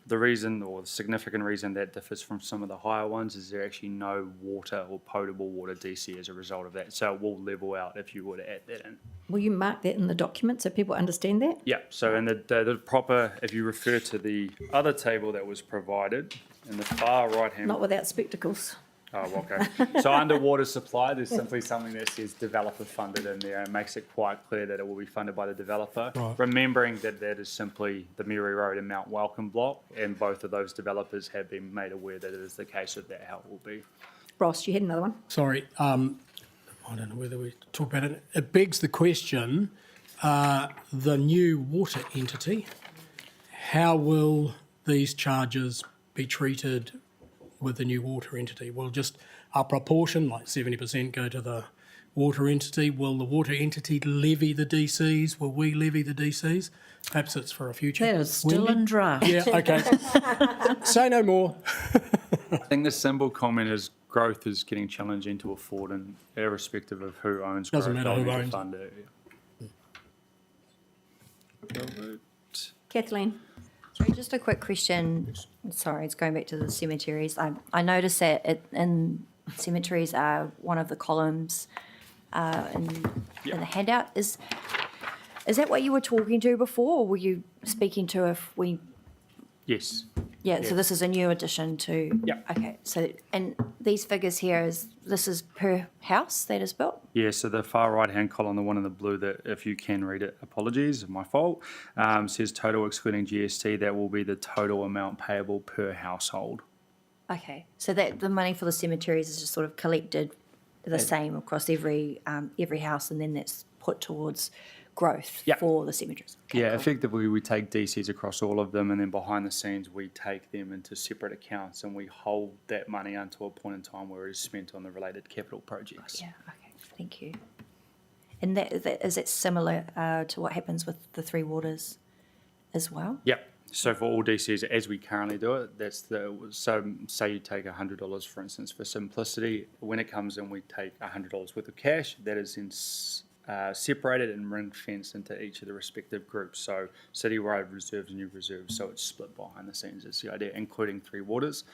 the reason or the significant reason that differs from some of the higher ones is there actually no water or potable water DC as a result of that. So it will level out if you were to add that in. Will you mark that in the document so people understand that? Yeah, so in the proper, if you refer to the other table that was provided, in the far right-hand... Not without spectacles. Oh, okay. So under water supply, there's simply something that says developer funded in there and makes it quite clear that it will be funded by the developer. Right. Remembering that that is simply the Mary Road and Mount Welcome block, and both of those developers have been made aware that it is the case of that how it will be. Ross, you had another one? Sorry, I don't know whether we talk about it. It begs the question, the new water entity, how will these charges be treated with the new water entity? Will just a proportion, like 70%, go to the water entity? Will the water entity levy the DCs? Will we levy the DCs? Perhaps it's for a future. That is still in draft. Yeah, okay. Say no more. I think the simple comment is growth is getting challenging to afford, and irrespective of who owns growth, Doesn't matter they'll who need to owns fund it. Yeah. Kathleen? Sorry, just a quick question. Sorry, it's going back to the cemeteries. I noticed that in cemeteries, one of the columns in the handout is that what you were talking to before, or were you speaking to if we? Yes. Yeah. So this is a new addition to. Yeah. Okay. So and these figures here this is per house that is built. Yeah, so the far right-hand column, the one in the blue, that if you can read it, apologies, my fault, says total excluding GST. That will be the total amount payable per household. Okay. So that the money for the cemeteries is just sort of collected the same across every house, and then that's put towards growth for the cemeteries. Okay, Yeah, cool. effectively we take DCs across all of them, and then behind the scenes we take them into separate accounts and we hold that money until a point in time where it is spent on the related capital projects. Yeah, okay, thank you. And is that similar to what happens with the Three Waters as well? Yep. So for all DCs, as we currently do it, so say you take $100, for instance, for simplicity. When it comes in, we take $100 worth of cash. That is then separated and ring-fenced into each of the respective groups. So citywide reserves and new reserves, so it's split behind the scenes is the idea, including Three Waters.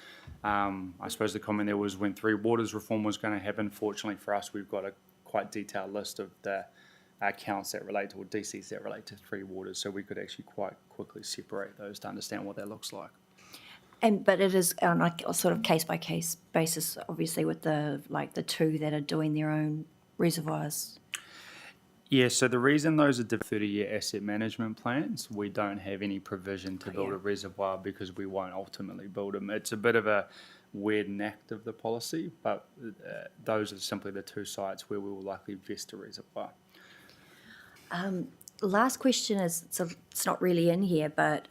I suppose the comment there was when Three Waters reform was going to happen. Fortunately for us, we've got a quite detailed list of the accounts that relate to, or DCs that relate to Three Waters, so we could actually quite quickly separate those to understand what that looks like. But it is on a sort of case by case basis, obviously, with the two that are doing their own reservoirs. Yeah, so the reason those are 30-year asset management plans, we don't have any provision to build a reservoir because we won't ultimately build them. It's a bit of a weird knack of the policy, but those are simply the two sites where we will likely vest a reservoir. Last question is, it's not really in here, but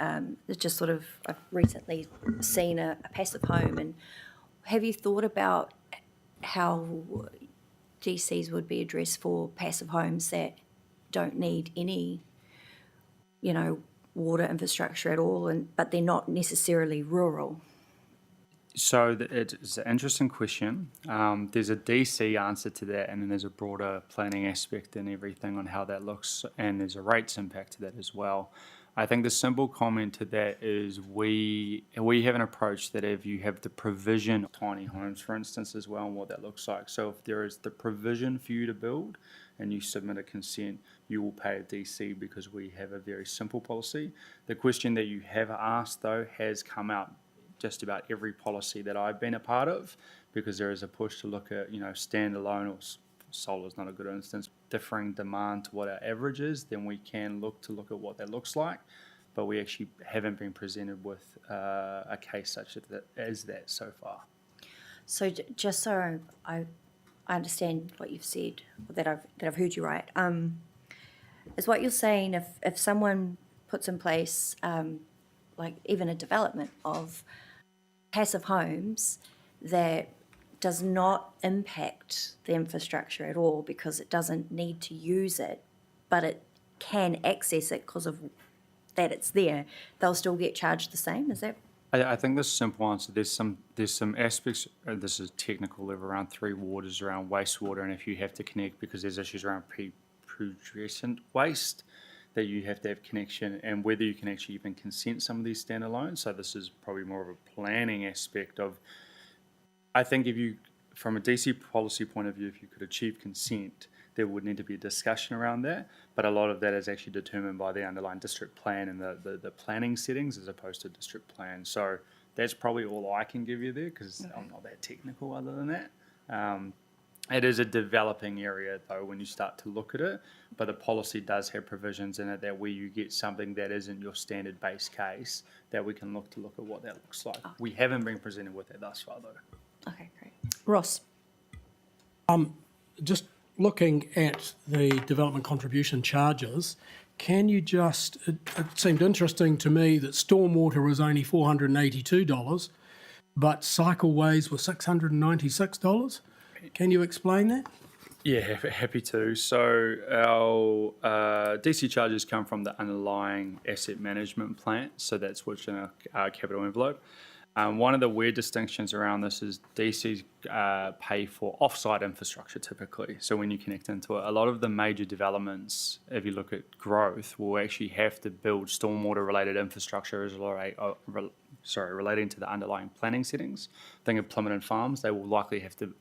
it's just sort of, I've recently seen a passive home, and have you thought about how DCs would be addressed for passive homes that don't need any, water infrastructure at all, but they're not necessarily rural? So it's an interesting question. There's a DC answer to that, and then there's a broader planning aspect and everything on how that looks, and there's a rates impact to that as well. I think the simple comment to that is we have an approach that if you have the provision of tiny homes, for instance, as well, and what that looks like. So if there is the provision for you to build and you submit a consent, you will pay a DC because we have a very simple policy. The question that you have asked, though, has come out just about every policy that I've been a part of, because there is a push to look at, standalone, or solar is not a good instance, differing demand to what our average is, then we can look at what that looks like. But we actually haven't been presented with a case such as that so far. So just so I understand what you've said, that I've heard you right, is what you're saying, if someone puts in place, like even a development of passive homes that does not impact the infrastructure at all because it doesn't need to use it, but it can access it because of that it's there, they'll still get charged the same? Is that? I think the simple answer, there's some aspects, this is technical level, around Three Waters, around wastewater, and if you have to connect, because there's issues around putrescent waste, that you have to have connection, and whether you can actually even consent some of these standalone. So this is probably more of a planning aspect of, I think if you, from a DC policy point of view, if you could achieve consent, there would need to be a discussion around that, but a lot of that is actually determined by the underlying district plan and the planning settings as opposed to district plan. So that's probably all I can give you there, because I'm not that technical other than that. It is a developing area, though, when you start to look at it, but the policy does have provisions in it that where you get something that isn't your standard base case, that we can look at what that looks like. Oh. We haven't been presented with that thus far, though. Okay, great. Ross. Just looking at the development contribution charges, can you just, it seemed interesting to me that stormwater was only $482, but cycleways were $696. Can you explain that? Yeah, happy to. So our DC charges come from the underlying asset management plan, so that's what's in our capital envelope. One of the weird distinctions around this is DCs pay for off-site infrastructure typically. So when you connect into it, a lot of the major developments, if you look at growth, will actually have to build stormwater-related infrastructure as relating to the underlying planning settings. Think of Plymouth Farms, they will likely have to,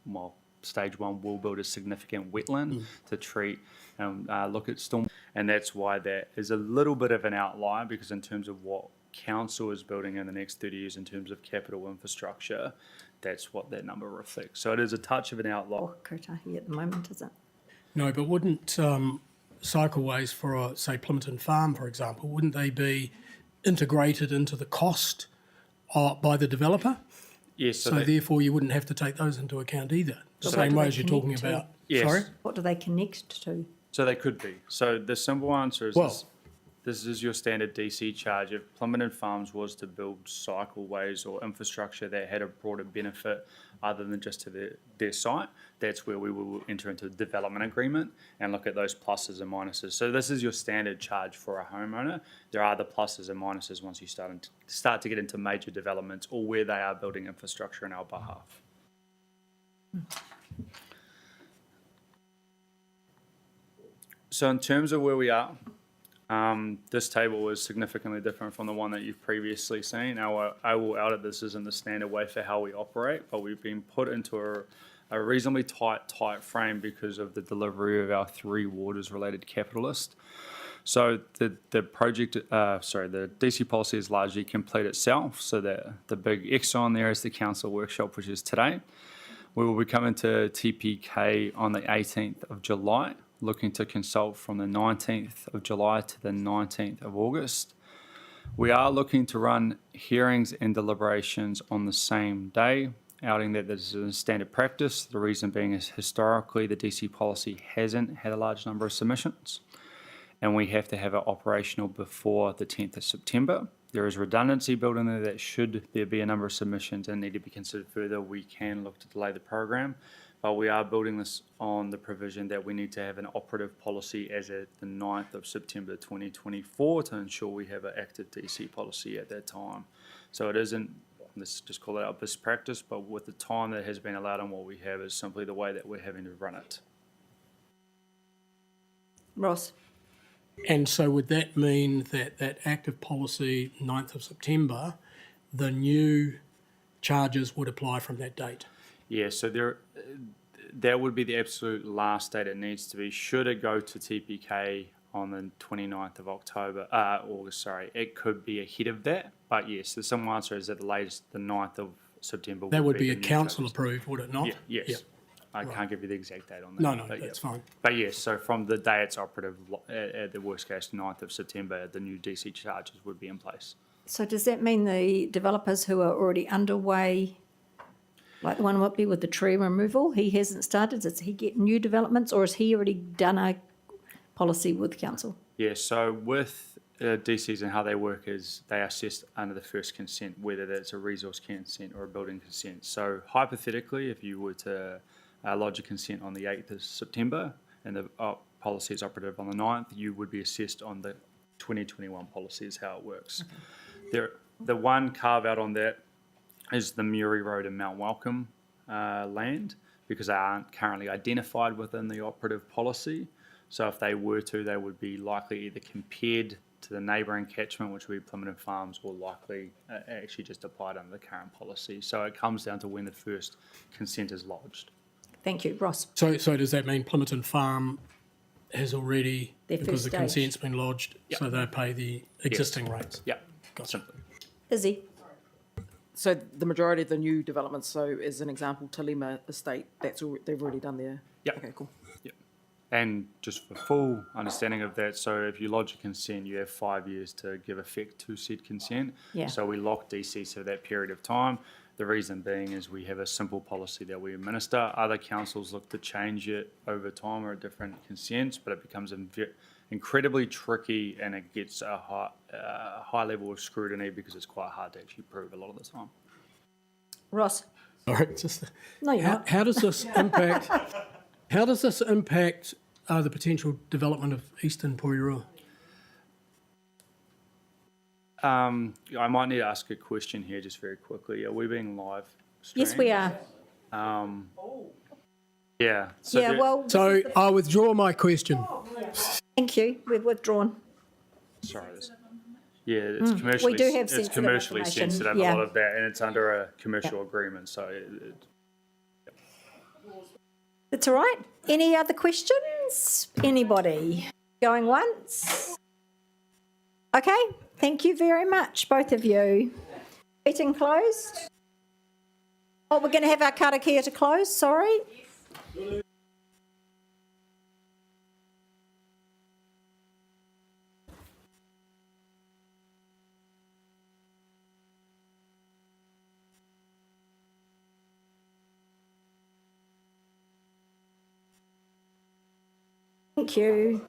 stage one will build a significant wetland to treat and look at storm, and that's why that is a little bit of an outlier, because in terms of what council is building in the next 30 years in terms of capital infrastructure, that's what that number reflects. So it is a touch of an outlier. Or Kotahi at the moment, is it? No, but wouldn't cycleways for, say, Plymouth Farm, for example, wouldn't they be integrated into the cost by the developer? Yes. So therefore you wouldn't have to take those into account either, the same way as you're talking about. Yes. Sorry? What do they connect to? So they could be. So the simple answer is this is your standard DC charge. If Plymouth Farms was to build cycleways or infrastructure that had a broader benefit other than just to their site, that's where we will enter into a development agreement and look at those pluses and minuses. So this is your standard charge for a homeowner. There are the pluses and minuses once you start to get into major developments or where they are building infrastructure on our behalf. So in terms of where we are, this table is significantly different from the one that you've previously seen. I will audit this isn't the standard way for how we operate, but we've been put into a reasonably tight frame because of the delivery of our 3 waters related capital list. So the DC policy is largely complete itself. So the big X on there is the council workshop, which is today. We will be coming to TPK on the 18th of July, looking to consult from the 19th of July to the 19th of August. We are looking to run hearings and deliberations on the same day, outing that this is a standard practice. The reason being is historically the DC policy hasn't had a large number of submissions, and we have to have it operational before the 10th of September. There is redundancy built in there that should there be a number of submissions and need to be considered further, we can look to delay the program. But we are building this on the provision that we need to have an operative policy as at the 9th of September 2024 to ensure we have an active DC policy at that time. So it isn't, let's just call it our best practice, but with the time that has been allowed and what we have is simply the way that we're having to run it. Ross? And so would that mean that that active policy, 9th of September, the new charges would apply from that date? Yeah, so that would be the absolute last date it needs to be. Should it go to TPK on the 29th of August, it could be ahead of that. But yes, the simple answer is at the latest, the 9th of September. That would be a the new council charges. approved, would it not? Yeah, yes. Yeah. I can't give you the exact date on that. No, but that's fine. But yes, so from the day it's operative, at the worst case, 9th of September, the new DC charges would be in place. So does that mean the developers who are already underway, like the one would be with the tree removal, he hasn't started, does he get new developments or has he already done a policy with council? Yeah, so with DCs and how they work is they are assessed under the first consent, whether that's a resource consent or a building consent. So hypothetically, if you were to lodge a consent on the 8th of September and the policy is operative on the 9th, you would be assessed on the 2021 policy is how it works. Okay. The one carve out on that is the Murray Road and Mount Welcome land, because they aren't currently identified within the operative policy. So if they were to, they would be likely either compared to the neighbouring catchment, which would be Plymouth Farms, or likely actually just applied under the current policy. So it comes down to when the first consent is lodged. Thank you. Ross? So does that mean Plymouth Farm has already, Their because the first consent's been lodged, Yep. so they pay the existing rates? Yeah, Gotcha. simply. Izzy? So the majority of the new developments, so as an example, Talima Estate, they've already done their. Yep. Okay, cool. Yep. And just for full understanding of that, so if you lodge a consent, you have 5 years to give effect to said consent. Yeah. So we lock DCs for that period of time. The reason being is we have a simple policy that we administer. Other councils look to change it over time or at different consents, but it becomes incredibly tricky and it gets a high level of scrutiny because it's quite hard to actually prove a lot of the time. Ross? Sorry, just No, you're not. how does this impact? How does this impact the potential development of Eastern Porirua? I might need to ask a question here just very quickly. Are we being live streamed? Yes, we are. Yeah. So I withdraw my question. Thank you. We've withdrawn. Sorry. It's commercially, We do have it's sensitive commercially information, sensitive, yeah. a lot of that, and it's under a commercial agreement. So That's all right. Any other questions? Anybody? Going once? Okay. Thank you very much, both of you. Meeting closed. Oh, we're going to have our karakia to close. Sorry. Thank you.